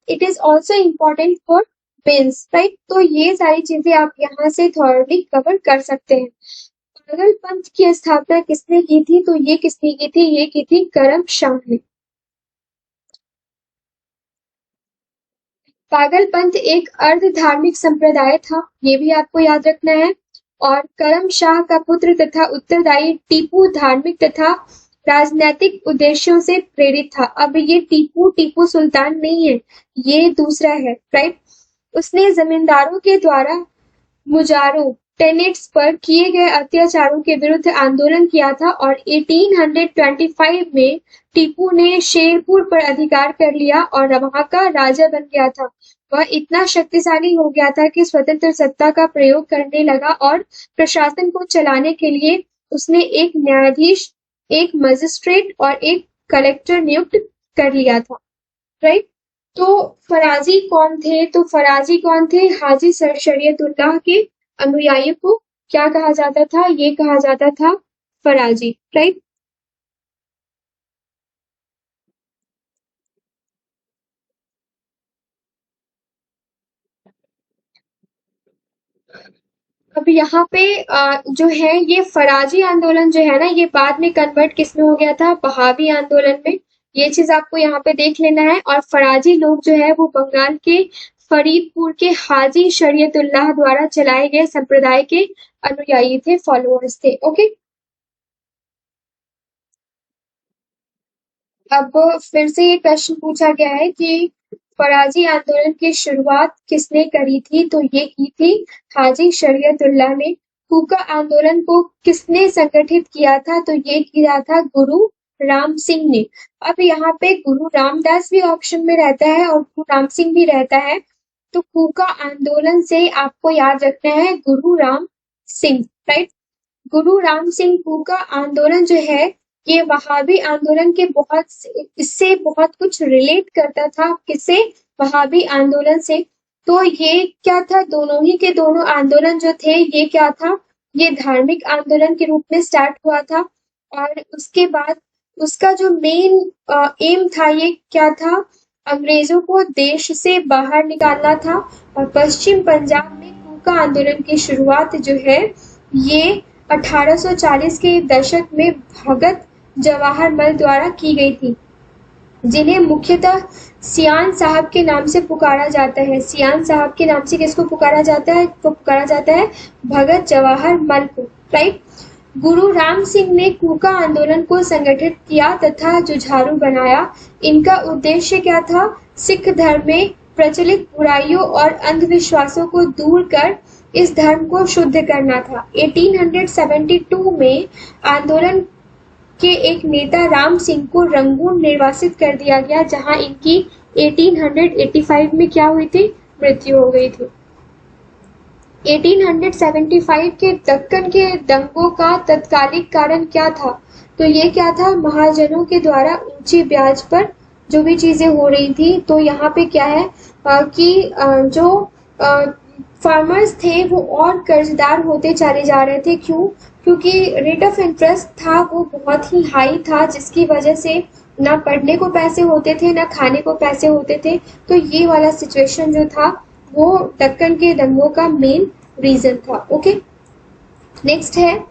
it is also important for mains, right. तो ये सारी चीजें आप यहाँ से थॉरली कवर कर सकते हैं। पागल पंथ की स्थापना किसने की थी? तो ये किसने की थी? ये की थी करम शाह ने। पागल पंथ एक अर्ध धार्मिक संप्रदाय था, ये भी आपको याद रखना है। और करम शाह का पुत्र तथा उत्तरदायी टीपू धार्मिक तथा राजनैतिक उद्देश्यों से प्रेरित था। अब ये टीपू सुल्तान नहीं है, ये दूसरा है, राइट। उसने जमींदारों के द्वारा मुजारों टेनेट्स पर किए गए अत्याचारों के विरुद्ध आंदोलन किया था और 1825 में टीपू ने शेरपुर पर अधिकार कर लिया और वहां का राजा बन गया था। वह इतना शक्तिशाली हो गया था कि स्वतंत्र सत्ता का प्रयोग करने लगा और प्रशासन को चलाने के लिए उसने एक न्यायाधीश, एक मजिस्ट्रेट और एक कलेक्टर नियुक्त कर लिया था, राइट। तो फराजी कौन थे? तो फराजी कौन थे? हाजी शरीयतुल्लाह के अनुयायियों को क्या कहा जाता था? ये कहा जाता था फराजी, राइट। अब यहाँ पे जो है ये फराजी आंदोलन जो है ना, ये बाद में कन्वर्ट किसमें हो गया था? बहावी आंदोलन में। ये चीज आपको यहाँ पे देख लेना है। और फराजी लोग जो है वो बंगाल के फरीदपुर के हाजी शरीयतुल्लाह द्वारा चलाए गए संप्रदाय के अनुयायी थे, फॉलोअर्स थे। ओके, अब फिर से ये क्वेश्चन पूछा गया है कि फराजी आंदोलन की शुरुआत किसने करी थी? तो ये की थी हाजी शरीयतुल्लाह ने। हुक्का आंदोलन को किसने संगठित किया था? तो ये किया था गुरु राम सिंह ने। अब यहाँ पे गुरु रामदास भी ऑप्शन में रहता है और गुरु राम सिंह भी रहता है। तो हुक्का आंदोलन से आपको याद रखना है गुरु राम सिंह, राइट। गुरु राम सिंह हुक्का आंदोलन जो है ये वहाबी आंदोलन के इससे बहुत कुछ रिलेट करता था। किससे? वहाबी आंदोलन से। तो ये क्या था? दोनों ही के दोनों आंदोलन जो थे ये क्या था? ये धार्मिक आंदोलन के रूप में स्टार्ट हुआ था और उसके बाद उसका जो मेन एम था ये क्या था? अंग्रेजों को देश से बाहर निकालना था। और पश्चिम पंजाब में हुक्का आंदोलन की शुरुआत जो है ये 1840 के दशक में भगत जवाहर मल द्वारा की गई थी, जिन्हें मुख्यतः सियान साहब के नाम से पुकारा जाता है। सियान साहब के नाम से किसको पुकारा जाता है? तो पुकारा जाता है भगत जवाहर मल को, राइट। गुरु राम सिंह ने कूका आंदोलन को संगठित किया तथा जुझारू बनाया। इनका उद्देश्य क्या था? सिख धर्म में प्रचलित बुराइयों और अंधविश्वासों को दूर कर इस धर्म को शुद्ध करना था। 1872 में आंदोलन के एक नेता राम सिंह को रंगून निर्वासित कर दिया गया, जहां इनकी 1885 में क्या हुई थी? मृत्यु हो गई थी। 1875 के दक्कन के दंगों का तत्कालिक कारण क्या था? तो ये क्या था? महाजनों के द्वारा ऊंचे ब्याज पर जो भी चीजें हो रही थी। तो यहाँ पे क्या है कि जो फार्मर्स थे वो और कर्जदार होते चले जा रहे थे। क्यों? क्योंकि रेट ऑफ इंटरेस्ट था वो बहुत ही हाई था, जिसकी वजह से ना पढ़ने को पैसे होते थे, ना खाने को पैसे होते थे। तो ये वाला सिचुएशन जो था वो दक्कन के दंगों का मेन रीजन था। ओके, नेक्स्ट है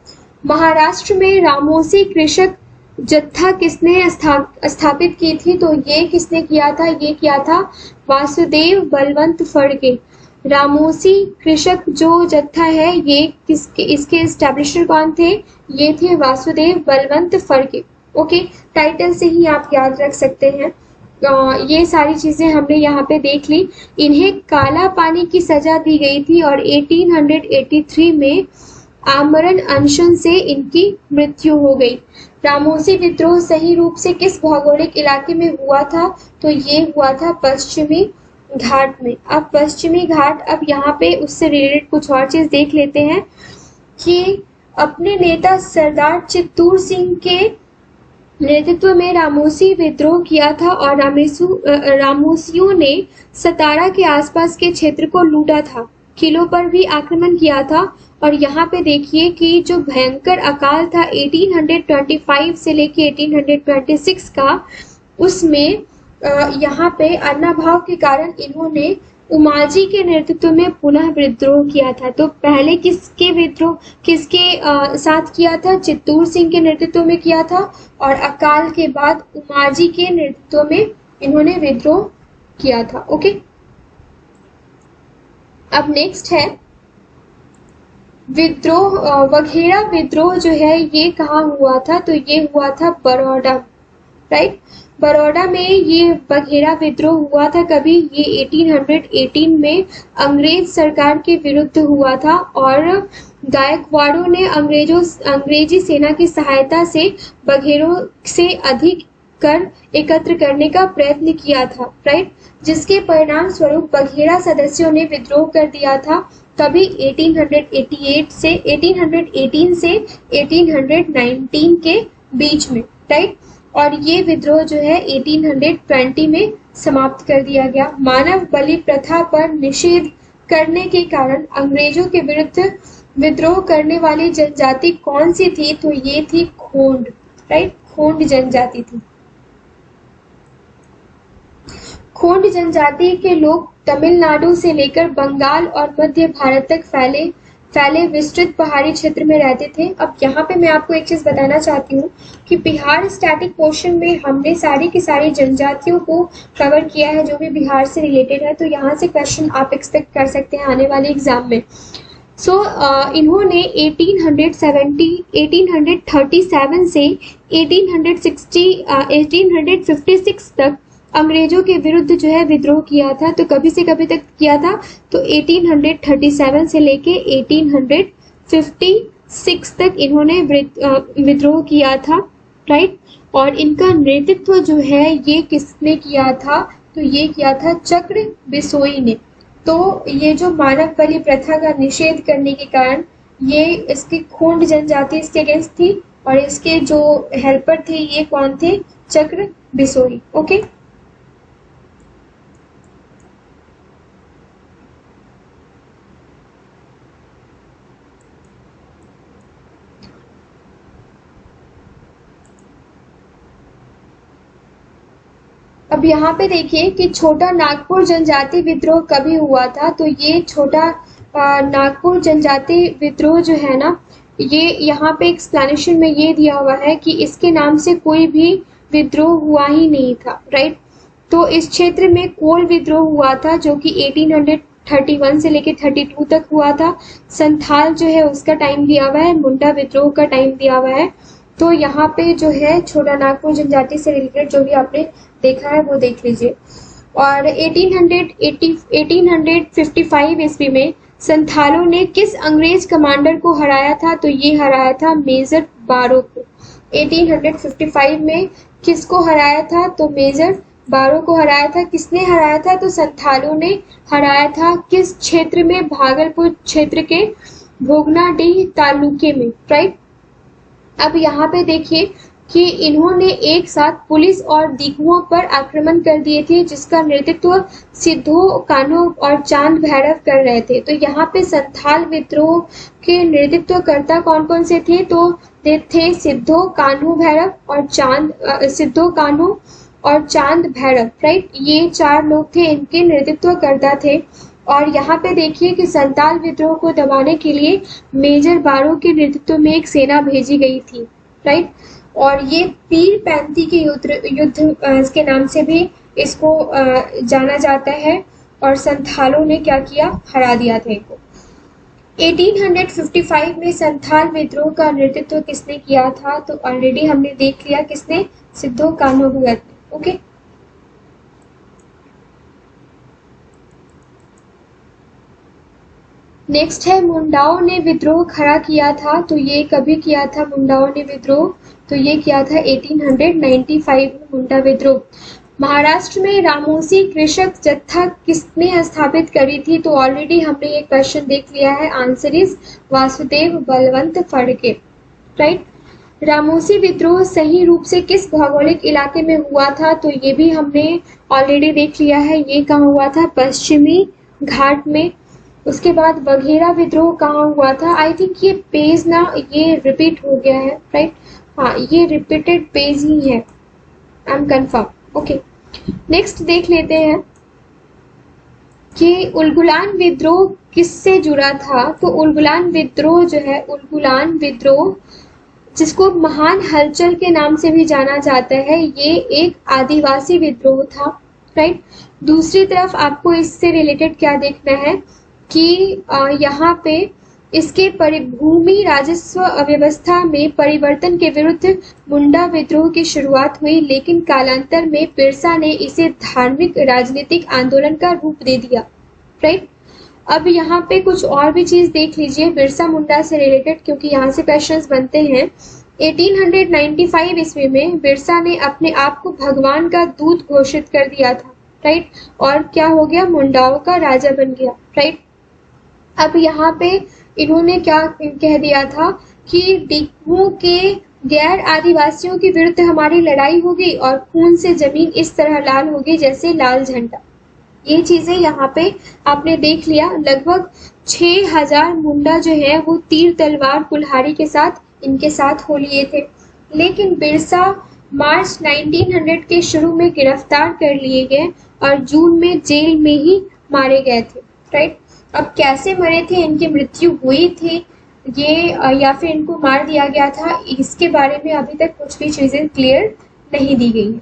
महाराष्ट्र में रामोसी कृषक जत्था किसने स्थापित की थी? तो ये किसने किया था? ये किया था वासुदेव बलवंत फड़के। रामोसी कृषक जो जत्था है ये इसके एस्टेब्लिशर कौन थे? ये थे वासुदेव बलवंत फड़के। ओके, टाइटल से ही आप याद रख सकते हैं। ये सारी चीजें हमने यहाँ पे देख ली। इन्हें काला पानी की सजा दी गई थी और 1883 में आमरण अनशन से इनकी मृत्यु हो गई। रामोसी विद्रोह सही रूप से किस भौगोलिक इलाके में हुआ था? तो ये हुआ था पश्चिमी घाट में। अब पश्चिमी घाट, अब यहाँ पे उससे रिलेटेड कुछ और चीज देख लेते हैं कि अपने नेता सरदार चित्तूर सिंह के नेतृत्व में रामोसी विद्रोह किया था और रामोसियों ने सतारा के आसपास के क्षेत्र को लूटा था, किलों पर भी आक्रमण किया था। और यहाँ पे देखिए कि जो भयंकर अकाल था 1825 से लेके 1826 का, उसमें यहाँ पे अन्नाभाव के कारण इन्होंने उमाजी के नेतृत्व में पुनः विद्रोह किया था। तो पहले किसके साथ किया था? चित्तूर सिंह के नेतृत्व में किया था, और अकाल के बाद उमाजी के नेतृत्व में इन्होंने विद्रोह किया था। ओके, अब नेक्स्ट है विद्रोह। वघेरा विद्रोह जो है ये कहाँ हुआ था? तो ये हुआ था बड़ौदा, राइट। बड़ौदा में ये वघेरा विद्रोह हुआ था। कभी? ये 1818 में अंग्रेज सरकार के विरुद्ध हुआ था और गायकवाड़ों ने अंग्रेजी सेना की सहायता से बघेरों से अधिक कर एकत्र करने का प्रयत्न किया था, राइट, जिसके परिणाम स्वरूप बघेरा सदस्यों ने विद्रोह कर दिया था। कभी? 1818 से 1819 के बीच में, राइट। और ये विद्रोह जो है 1820 में समाप्त कर दिया गया। मानव बलि प्रथा पर निषेध करने के कारण अंग्रेजों के विरुद्ध विद्रोह करने वाली जनजाति कौन सी थी? तो ये थी खोंड, राइट, खोंड जनजाति थी। खोंड जनजाति के लोग तमिलनाडु से लेकर बंगाल और मध्य भारत तक फैले विस्तृत पहाड़ी क्षेत्र में रहते थे। अब यहाँ पे मैं आपको एक चीज बताना चाहती हूँ कि बिहार स्टैटिक पोर्शन में हमने सारी की सारी जनजातियों को कवर किया है जो भी बिहार से रिलेटेड है। तो यहाँ से क्वेश्चन आप एक्सपेक्ट कर सकते हैं आने वाले एग्जाम में। इन्होंने 1837 से 1856 तक अंग्रेजों के विरुद्ध जो है विद्रोह किया था। तो कभी से कभी तक किया था? तो 1837 से लेके 1856 तक इन्होंने विद्रोह किया था, राइट। और इनका नेतृत्व जो है ये किसने किया था? तो ये किया था चक्र बिसोई ने। तो ये जो मानव बलि प्रथा का निषेध करने के कारण ये इसकी खोंड जनजाति इसके अगेंस्ट थी और इसके जो हेल्पर थे ये कौन थे? चक्र बिसोई। ओके, अब यहाँ पे देखिए कि छोटा नागपुर जनजाति विद्रोह कभी हुआ था? तो ये छोटा नागपुर जनजाति विद्रोह जो है ना, ये यहाँ पे एक्सप्लेनेशन में ये दिया हुआ है कि इसके नाम से कोई भी विद्रोह हुआ ही नहीं था, राइट। तो इस क्षेत्र में कोल विद्रोह हुआ था जो कि 1831 से लेकर 32 तक हुआ था। संथाल जो है उसका टाइम दिया हुआ है, मुंडा विद्रोह का टाइम दिया हुआ है। तो यहाँ पे जो है छोटा नागपुर जनजाति से रिलेटेड जो भी आपने देखा है वो देख लीजिए। और 1855 ईस्वी में संथालों ने किस अंग्रेज कमांडर को हराया था? तो ये हराया था मेजर बारो को। 1855 में किसको हराया था? तो मेजर बारो को हराया था। किसने हराया था? तो संथालों ने हराया था। किस क्षेत्र में? भागलपुर क्षेत्र के भोगनाडीह तालुके में, राइट। अब यहाँ पे देखिए कि इन्होंने एक साथ पुलिस और दिगुओं पर आक्रमण कर दिए थे, जिसका नेतृत्व सिद्धो कान्हो और चांद भैरव कर रहे थे। तो यहाँ पे संथाल विद्रोह के नेतृत्वकर्ता कौन कौन से थे? तो थे सिद्धो कान्हो भैरव और सिद्धो कान्हो और चांद भैरव, राइट। ये 4 लोग थे, इनके नेतृत्वकर्ता थे। और यहाँ पे देखिए कि संथाल विद्रोह को दबाने के लिए मेजर बारो के नेतृत्व में एक सेना भेजी गई थी, राइट। और ये पीर पैंती के युद्ध के नाम से भी इसको जाना जाता है। और संथालों ने क्या किया? हरा दिया था इनको। 1855 में संथाल विद्रोह का नेतृत्व किसने किया था? तो ऑलरेडी हमने देख लिया, किसने? सिद्धो कान्हो भगत ने। ओके, नेक्स्ट है मुंडाओं ने विद्रोह खड़ा किया था। तो ये कभी किया था मुंडाओं ने विद्रोह? तो ये किया था 1895 में मुंडा विद्रोह। महाराष्ट्र में रामोसी कृषक जत्था किसने स्थापित करी थी? तो ऑलरेडी हमने ये क्वेश्चन देख लिया है। Answer is Vasudev Balwant Phadke, right. Ramoshi विद्रोह सही रूप से किस भौगोलिक इलाके में हुआ था? तो ये भी हमने ऑलरेडी देख लिया है। ये कहाँ हुआ था? पश्चिमी घाट में। उसके बाद बघेरा विद्रोह कहाँ हुआ था? आई थिंक ये पेज ना ये रिपीट हो गया है, राइट। हाँ, ये रिपीटेड पेज ही है, I am confirm. Okay, next देख लेते हैं कि उलगुलान विद्रोह किससे जुड़ा था? तो उलगुलान विद्रोह जो है, उलगुलान विद्रोह जिसको महान हलचल के नाम से भी जाना जाता है, ये एक आदिवासी विद्रोह था, राइट। दूसरी तरफ आपको इससे रिलेटेड क्या देखना है कि यहाँ पे इसके भूमि राजस्व व्यवस्था में परिवर्तन के विरुद्ध मुंडा विद्रोह की शुरुआत हुई, लेकिन कालांतर में बिरसा ने इसे धार्मिक राजनीतिक आंदोलन का रूप दे दिया, राइट। अब यहाँ पे कुछ और भी चीज देख लीजिए बिरसा मुंडा से रिलेटेड, क्योंकि यहाँ से क्वेश्चंस बनते हैं। 1895 ईस्वी में बिरसा ने अपने आप को भगवान का दूत घोषित कर दिया था, राइट। और क्या हो गया? मुंडाओं का राजा बन गया, राइट। अब यहाँ पे इन्होंने क्या कह दिया था कि डिगुओं के गैर आदिवासियों के विरुद्ध हमारी लड़ाई होगी और खून से जमीन इस तरह लाल होगी जैसे लाल झंडा। ये चीजें यहाँ पे आपने देख लिया। लगभग 6000 मुंडा जो है वो तीर तलवार कुल्हाड़ी के साथ इनके साथ हो लिए थे, लेकिन बिरसा मार्च 1900 के शुरू में गिरफ्तार कर लिए गए और जून में जेल में ही मारे गए थे, राइट। अब कैसे मरे थे, इनकी मृत्यु हुई थी ये या फिर इनको मार दिया गया था, इसके बारे में अभी तक कुछ भी चीजें क्लियर नहीं दी गई है।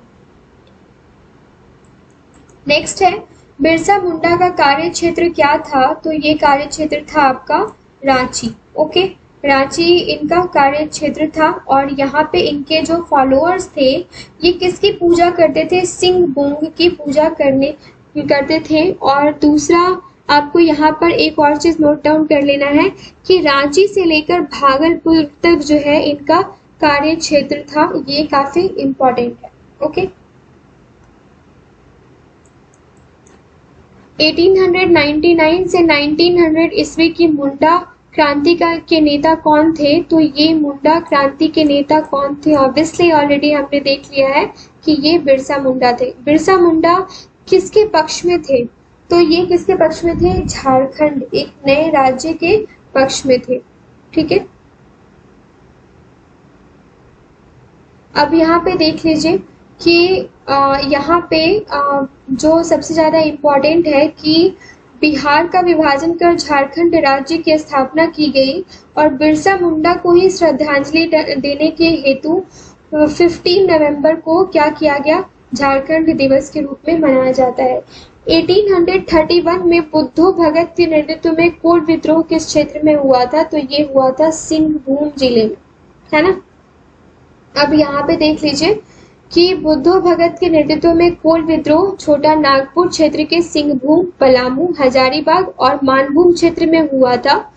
नेक्स्ट है बिरसा मुंडा का कार्य क्षेत्र क्या था? तो ये कार्य क्षेत्र था आपका रांची, ओके। रांची इनका कार्य क्षेत्र था और यहाँ पे इनके जो फॉलोअर्स थे ये किसकी पूजा करते थे? सिंह बोंग की पूजा करते थे। और दूसरा आपको यहाँ पर एक और चीज नोट डाउन कर लेना है कि रांची से लेकर भागलपुर तक जो है इनका कार्य क्षेत्र था। ये काफी इंपॉर्टेंट है, ओके। 1899 से 1900 ईस्वी की मुंडा क्रांति के नेता कौन थे? तो ये मुंडा क्रांति के नेता कौन थे? ऑब्वियसली ऑलरेडी हमने देख लिया है कि ये बिरसा मुंडा थे। बिरसा मुंडा किसके पक्ष में थे? तो ये किसके पक्ष में थे? झारखंड, एक नए राज्य के पक्ष में थे, ठीक है। अब यहाँ पे देख लीजिए कि यहाँ पे जो सबसे ज्यादा इम्पोर्टेंट है कि बिहार का विभाजन कर झारखंड राज्य की स्थापना की गई और बिरसा मुंडा को ही श्रद्धांजलि देने के हेतु 15 नवंबर को क्या किया गया? झारखंड दिवस के रूप में मनाया जाता है। 1831 में बुद्धो भगत के नेतृत्व में कोल विद्रोह किस क्षेत्र में हुआ था? तो ये हुआ था सिंहभूम जिले में, है ना। अब यहाँ पे देख लीजिए कि बुद्धो भगत के नेतृत्व में कोल विद्रोह छोटा नागपुर क्षेत्र के सिंहभूम, पलामू, हजारीबाग और मानभूम क्षेत्र में हुआ था।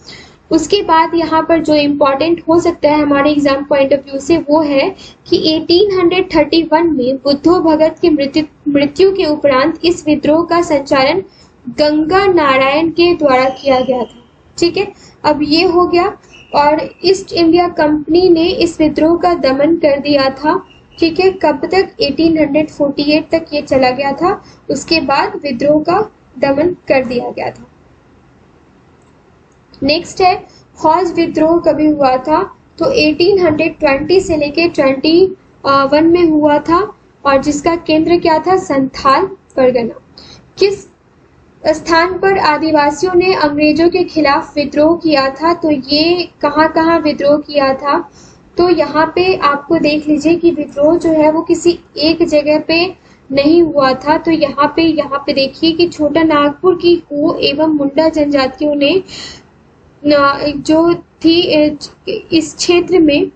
उसके बाद यहाँ पर जो इम्पोर्टेंट हो सकता है हमारे एग्जाम पॉइंट ऑफ व्यू से वो है कि 1831 में बुद्धो भगत की मृत्यु के उपरांत इस विद्रोह का संचालन गंगा नारायण के द्वारा किया गया था। ठीक है, अब ये हो गया। और ईस्ट इंडिया कंपनी ने इस विद्रोह का दमन कर दिया था। ठीक है, कब तक? 1848 तक ये चला गया था। उसके बाद विद्रोह का दमन कर दिया गया था। नेक्स्ट है हौज विद्रोह कभी हुआ था? तो 1820 से लेके 21 में हुआ था और जिसका केंद्र क्या था? संथाल परगना। किस स्थान पर आदिवासियों ने अंग्रेजों के खिलाफ विद्रोह किया था? तो ये कहाँ विद्रोह किया था? तो यहाँ पे आपको देख लीजिए कि विद्रोह जो है वो किसी एक जगह पे नहीं हुआ था। तो यहाँ पे देखिए कि छोटा नागपुर की हो एवं मुंडा जनजातियों ने जो थी इस क्षेत्र में,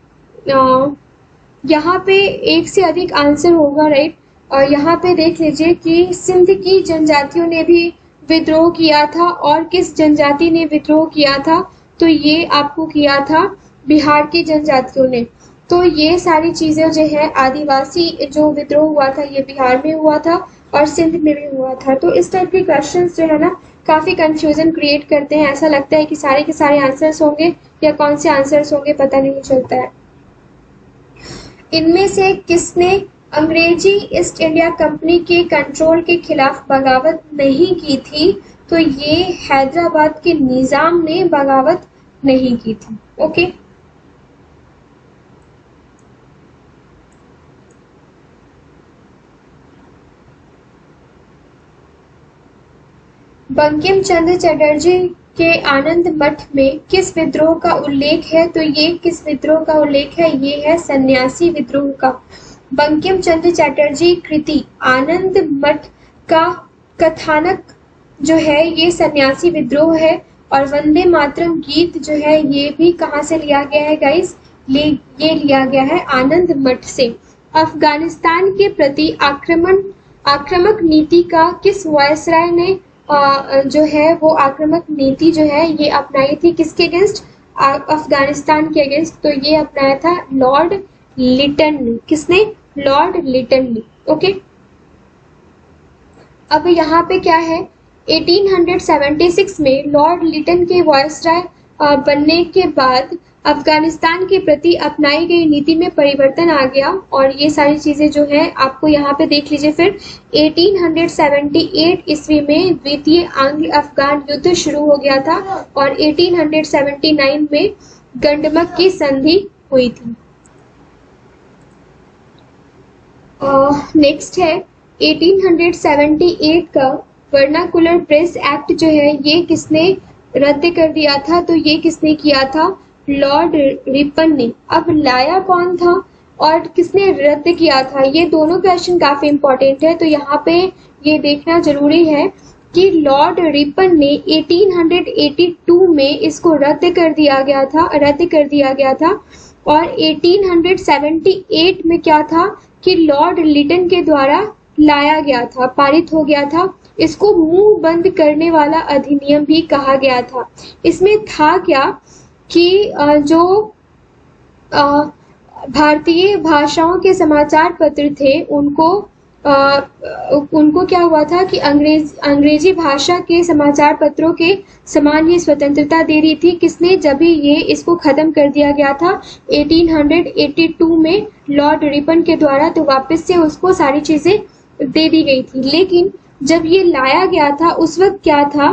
यहाँ पे एक से अधिक आंसर होगा, राइट। और यहाँ पे देख लीजिए कि सिंध की जनजातियों ने भी विद्रोह किया था। और किस जनजाति ने विद्रोह किया था? तो ये आपको किया था बिहार की जनजातियों ने। तो ये सारी चीजें जो है आदिवासी जो विद्रोह हुआ था ये बिहार में हुआ था और सिंध में भी हुआ था। तो इस टाइप के क्वेश्चंस जो है ना काफी कंफ्यूजन क्रिएट करते हैं। ऐसा लगता है कि सारे के सारे आंसर्स होंगे या कौन से आंसर्स होंगे पता नहीं चलता है। इनमें से किसने अंग्रेजी ईस्ट इंडिया कंपनी के कंट्रोल के खिलाफ बगावत नहीं की थी? तो ये हैदराबाद के निजाम ने बगावत नहीं की थी। ओके, बंकिम चंद्र चटर्जी के आनंद मठ में किस विद्रोह का उल्लेख है? तो ये किस विद्रोह का उल्लेख है? ये है सन्यासी विद्रोह का। बंकिम चंद्र चटर्जी कृति आनंद मठ का कथानक जो है ये सन्यासी विद्रोह है। और वंदे मातरम गीत जो है ये भी कहाँ से लिया गया है गाइस? ये लिया गया है आनंद मठ से। अफगानिस्तान के प्रति आक्रामक नीति का किस वायसराय ने जो है वो आक्रामक नीति जो है ये अपनाई थी? किसके अगेंस्ट? अफगानिस्तान के अगेंस्ट। तो ये अपनाया था लॉर्ड लिटन ने। किसने? लॉर्ड लिटन ने। ओके, अब यहाँ पे क्या है? 1876 में लॉर्ड लिटन के वायसराय बनने के बाद अफगानिस्तान के प्रति अपनाई गई नीति में परिवर्तन आ गया। और ये सारी चीजें जो है आपको यहाँ पे देख लीजिए। फिर 1878 ईस्वी में द्वितीय आंग्ल अफगान युद्ध शुरू हो गया था और 1879 में गंडमक की संधि हुई थी। नेक्स्ट है 1878 का वर्नाकुलर प्रेस एक्ट जो है ये किसने रद्द कर दिया था? तो ये किसने किया था? लॉर्ड रिपन ने। अब लाया कौन था और किसने रद्द किया था? ये दोनों क्वेश्चन काफी इंपॉर्टेंट है। तो यहाँ पे ये देखना जरूरी है कि लॉर्ड रिपन ने 1882 में इसको रद्द कर दिया गया था। और 1878 में क्या था कि लॉर्ड लिटन के द्वारा लाया गया था, पारित हो गया था। इसको मुंह बंद करने वाला अधिनियम भी कहा गया था। इसमें था क्या कि जो भारतीय भाषाओं के समाचार पत्र थे उनको क्या हुआ था कि अंग्रेजी भाषा के समाचार पत्रों के समान ही स्वतंत्रता दे रही थी। किसने? जब भी ये इसको खत्म कर दिया गया था 1882 में लॉर्ड रिपन के द्वारा, तो वापस से उसको सारी चीजें दे दी गई थी। लेकिन जब ये लाया गया था उस वक्त क्या था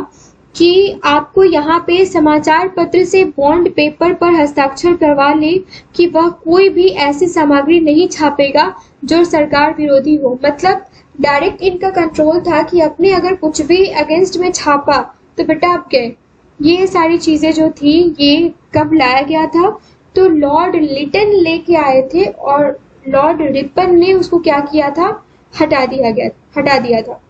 कि आपको यहाँ पे समाचार पत्र से बॉन्ड पेपर पर हस्ताक्षर करवा ले कि वह कोई भी ऐसी सामग्री नहीं छापेगा जो सरकार विरोधी हो। मतलब डायरेक्ट इनका कंट्रोल था कि अपने अगर कुछ भी अगेंस्ट में छापा तो बेटा आप गए। ये सारी चीजें जो थी ये कब लाया गया था? तो लॉर्ड लिटन लेके आए थे और लॉर्ड रिपन ने उसको क्या किया था? हटा दिया था।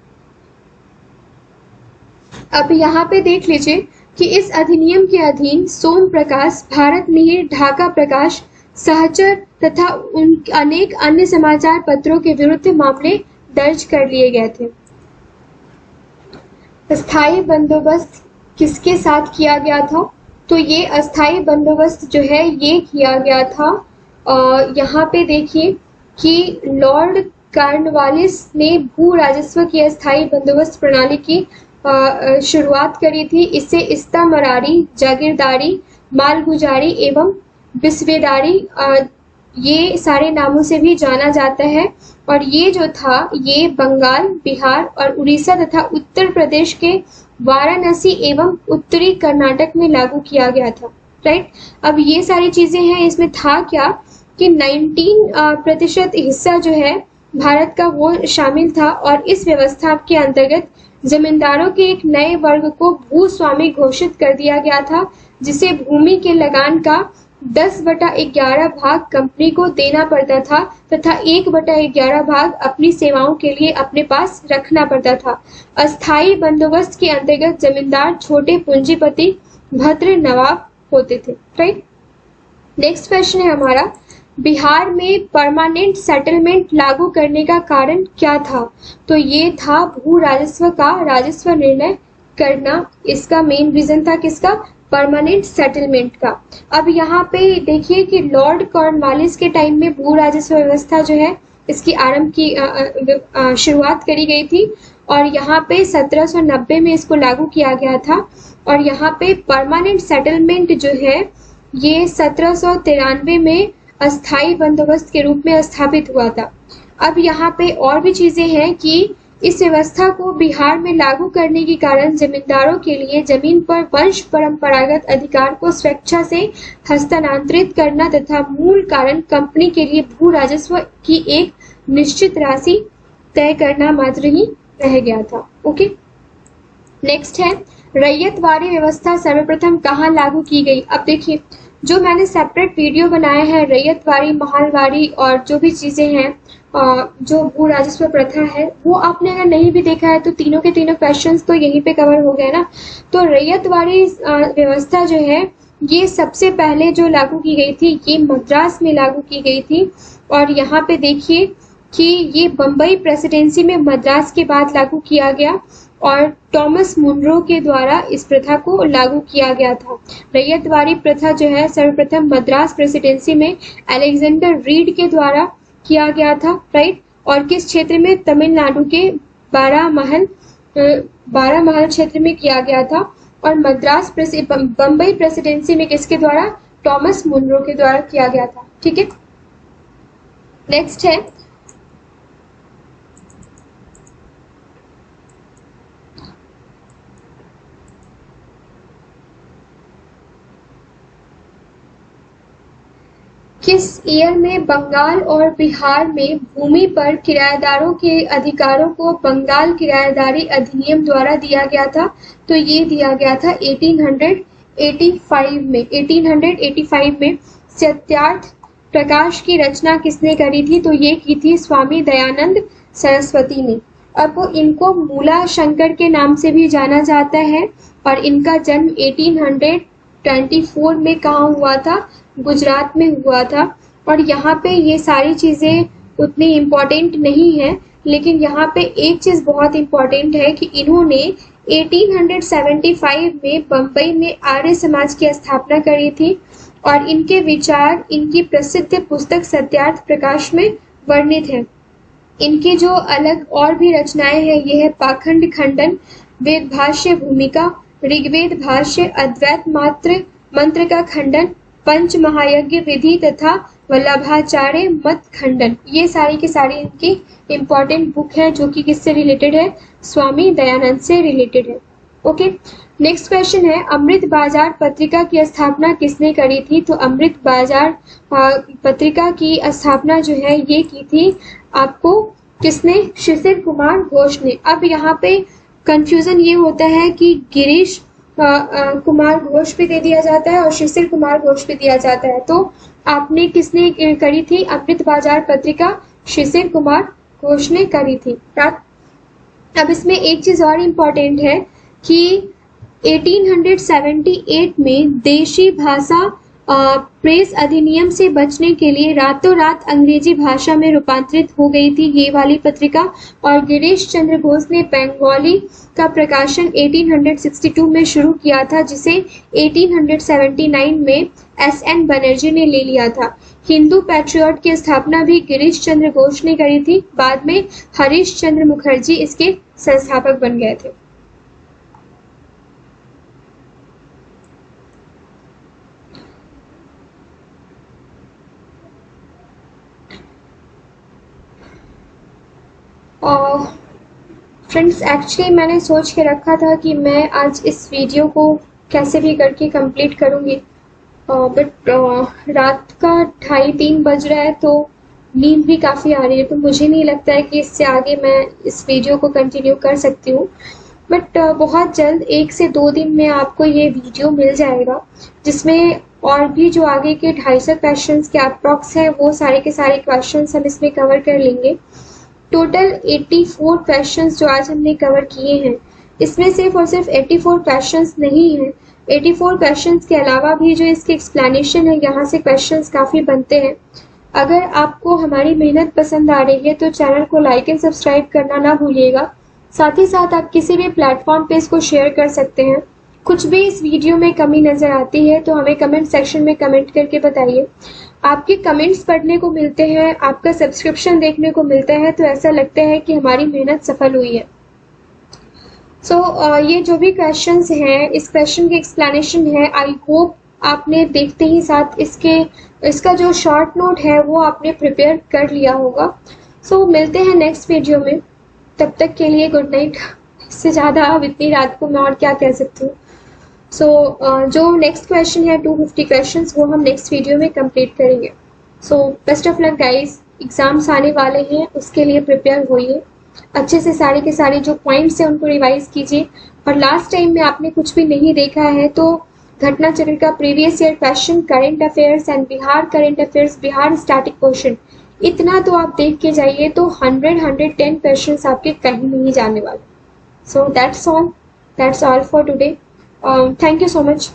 अब यहाँ पे देख लीजिए कि इस अधिनियम के अधीन सोम प्रकाश, भारत मिहिर, ढाका प्रकाश, सहचर, तथा उन अनेक अन्य समाचार पत्रों के विरुद्ध मामले दर्ज कर लिए गए थे। अस्थायी बंदोबस्त किसके साथ किया गया था? तो ये अस्थायी बंदोबस्त जो है ये किया गया था, यहाँ पे देखिए कि लॉर्ड कॉर्नवालिस ने भू राजस्व की अस्थायी बंदोबस्त प्रणाली की शुरुआत करी थी। इसे इस्ता-मरारी, जागीरदारी, मालगुजारी एवं बिस्वेदारी ये सारे नामों से भी जाना जाता है। और ये जो था ये बंगाल, बिहार और उड़ीसा तथा उत्तर प्रदेश के वाराणसी एवं उत्तरी कर्नाटक में लागू किया गया था। राइट, अब ये सारी चीजें हैं। इसमें था क्या कि 19% हिस्सा जो है भारत का वो शामिल था और इस व्यवस्था के अंतर्गत जमींदारों के एक नए वर्ग को भूस्वामी घोषित कर दिया गया था, जिसे भूमि के लगान का 10/11 भाग कंपनी को देना पड़ता था तथा 1/11 भाग अपनी सेवाओं के लिए अपने पास रखना पड़ता था। अस्थायी बंदोबस्त के अंतर्गत जमींदार छोटे पूंजीपति भद्र नवाब होते थे। राइट, नेक्स्ट क्वेश्चन है हमारा, बिहार में परमानेंट सेटलमेंट लागू करने का कारण क्या था? तो ये था भू राजस्व का राजस्व निर्णय करना। इसका मेन रीजन था किसका? परमानेंट सेटलमेंट का। अब यहाँ पे देखिए कि लॉर्ड कॉर्नवालिस के टाइम में भू राजस्व व्यवस्था जो है इसकी आरंभ की शुरुआत करी गई थी और यहाँ पे 1790 में इसको लागू किया गया था। और यहाँ पे परमानेंट सेटलमेंट जो है ये 1793 में अस्थायी बंदोबस्त के रूप में स्थापित हुआ था। अब यहाँ पे और भी चीजें हैं कि इस व्यवस्था को बिहार में लागू करने के कारण जमींदारों के लिए जमीन पर वंश परंपरागत अधिकार को स्वेच्छा से हस्तांतरित करना तथा मूल कारण कंपनी के लिए भू राजस्व की एक निश्चित राशि तय करना मात्र ही रह गया था। ओके, नेक्स्ट है रैयतवाड़ी व्यवस्था सर्वप्रथम कहाँ लागू की गई? अब देखिए जो मैंने सेपरेट वीडियो बनाया है रैयतवाड़ी, महलवाड़ी और जो भी चीजें हैं जो भू राजस्व प्रथा है वो आपने अगर नहीं भी देखा है तो तीनों के तीनों क्वेश्चंस तो यहीं पे कवर हो गए ना। तो रैयतवाड़ी व्यवस्था जो है ये सबसे पहले जो लागू की गई थी ये मद्रास में लागू की गई थी। और यहाँ पे देखिए कि ये बम्बई प्रेसिडेंसी में मद्रास के बाद लागू किया गया और टॉमस मुनरो के द्वारा इस प्रथा को लागू किया गया था। रैयतवाड़ी प्रथा जो है सर्वप्रथम मद्रास प्रेसिडेंसी में अलेक्जेंडर रीड के द्वारा किया गया था। राइट, और किस क्षेत्र में? तमिलनाडु के बारामहल क्षेत्र में किया गया था। और बम्बई प्रेसिडेंसी में किसके द्वारा? टॉमस मुनरो के द्वारा किया गया था। ठीक है, नेक्स्ट है किस ईयर में बंगाल और बिहार में भूमि पर किराएदारों के अधिकारों को बंगाल किराएदारी अधिनियम द्वारा दिया गया था? तो ये दिया गया था 1885 में। 1885 में सत्यार्थ प्रकाश की रचना किसने करी थी? तो ये की थी स्वामी दयानंद सरस्वती ने। अब इनको मूला शंकर के नाम से भी जाना जाता है और इनका जन्म 1824 में कहाँ हुआ था? गुजरात में हुआ था। और यहाँ पे ये सारी चीजें उतनी इम्पोर्टेंट नहीं है, लेकिन यहाँ पे एक चीज बहुत इम्पोर्टेंट है कि इन्होंने 1875 में बम्बई में आर्य समाज की स्थापना करी थी और इनके विचार इनकी प्रसिद्ध पुस्तक सत्यार्थ प्रकाश में वर्णित है। इनकी जो अलग और भी रचनाएं हैं ये है पाखंड खंडन, वेद भाष्य भूमिका, ऋग्वेद भाष्य, अद्वैत मंत्र का खंडन, पंच महायज्ञ विधि तथा वल्लभाचार्य मत खंडन। ये सारी की सारी इनकी इम्पोर्टेंट बुक है जो कि किससे रिलेटेड है? स्वामी दयानंद से रिलेटेड है। ओके, नेक्स्ट क्वेश्चन है अमृत बाजार पत्रिका की स्थापना किसने करी थी? तो अमृत बाजार पत्रिका की स्थापना जो है ये की थी आपको किसने? शिशिर कुमार घोष ने। अब यहाँ पे कंफ्यूजन ये होता है कि गिरीश कुमार घोष भी दे दिया जाता है और शिशिर कुमार घोष भी दिया जाता है। तो आपने किसने करी थी अमृत बाजार पत्रिका? शिशिर कुमार घोष ने करी थी। अब इसमें एक चीज और इम्पोर्टेंट है कि 1878 में देशी भाषा प्रेस अधिनियम से बचने के लिए रातों रात अंग्रेजी भाषा में रूपांतरित हो गई थी ये वाली पत्रिका, और गिरीश चंद्र घोष ने बंगाली का प्रकाशन 1862 में शुरू किया था, जिसे 1879 में एस.एन. बनर्जी ने ले लिया था। हिंदू पैट्रियट की स्थापना भी गिरीश चंद्र घोष ने करी थी। बाद में हरीश चंद्र मुखर्जी इसके संस्थापक बन गए थे। और फ्रेंड्स, एक्चुअली मैंने सोच के रखा था कि मैं आज इस वीडियो को कैसे भी करके कंप्लीट करूँगी, बट रात का 2:30-3 बज रहा है, तो नींद भी काफ़ी आ रही है, तो मुझे नहीं लगता है कि इससे आगे मैं इस वीडियो को कंटिन्यू कर सकती हूँ। बट बहुत जल्द 1 से 2 दिन में आपको ये वीडियो मिल जाएगा, जिसमें और भी जो आगे के 250 क्वेश्चंस के अप्रॉक्स हैं, वो सारे के सारे क्वेश्चंस हम इसमें कवर कर लेंगे। टोटल 84 क्वेश्चंस जो आज हमने कवर किए हैं, इसमें सिर्फ और सिर्फ 84 क्वेश्चंस नहीं हैं। 84 क्वेश्चंस के अलावा भी जो इसके एक्सप्लेनेशन है, यहाँ से क्वेश्चंस काफ़ी बनते हैं। अगर आपको हमारी मेहनत पसंद आ रही है तो चैनल को लाइक एंड सब्सक्राइब करना ना भूलिएगा। साथ ही साथ आप किसी भी प्लेटफॉर्म पे इसको शेयर कर सकते हैं। कुछ भी इस वीडियो में कमी नज़र आती है तो हमें कमेंट सेक्शन में कमेंट करके बताइए। आपके कमेंट्स पढ़ने को मिलते हैं, आपका सब्सक्रिप्शन देखने को मिलता है, तो ऐसा लगता है कि हमारी मेहनत सफल हुई है। ये जो भी क्वेश्चंस हैं, इस क्वेश्चन की एक्सप्लेनेशन है, आई होप आपने देखते ही साथ इसका जो शॉर्ट नोट है वो आपने प्रिपेयर कर लिया होगा। मिलते हैं नेक्स्ट वीडियो में, तब तक के लिए गुड नाइट। इससे ज़्यादा अब इतनी रात को मैं और क्या कह सकती हूँ। जो नेक्स्ट क्वेश्चन है 250 क्वेश्चंस, वो हम नेक्स्ट वीडियो में कंप्लीट करेंगे। Best of luck guys, exams आने वाले हैं, उसके लिए प्रिपेयर होइए। अच्छे से सारे के सारे जो पॉइंट्स हैं उनको रिवाइज कीजिए। और लास्ट टाइम में आपने कुछ भी नहीं देखा है तो घटना चक्र का previous year question, current affairs and Bihar current affairs, Bihar static question, इतना तो आप देख के जाइए, तो 110 क्वेश्चंस आपके कहीं नहीं जाने वाले। That's all for today. Thank you so much.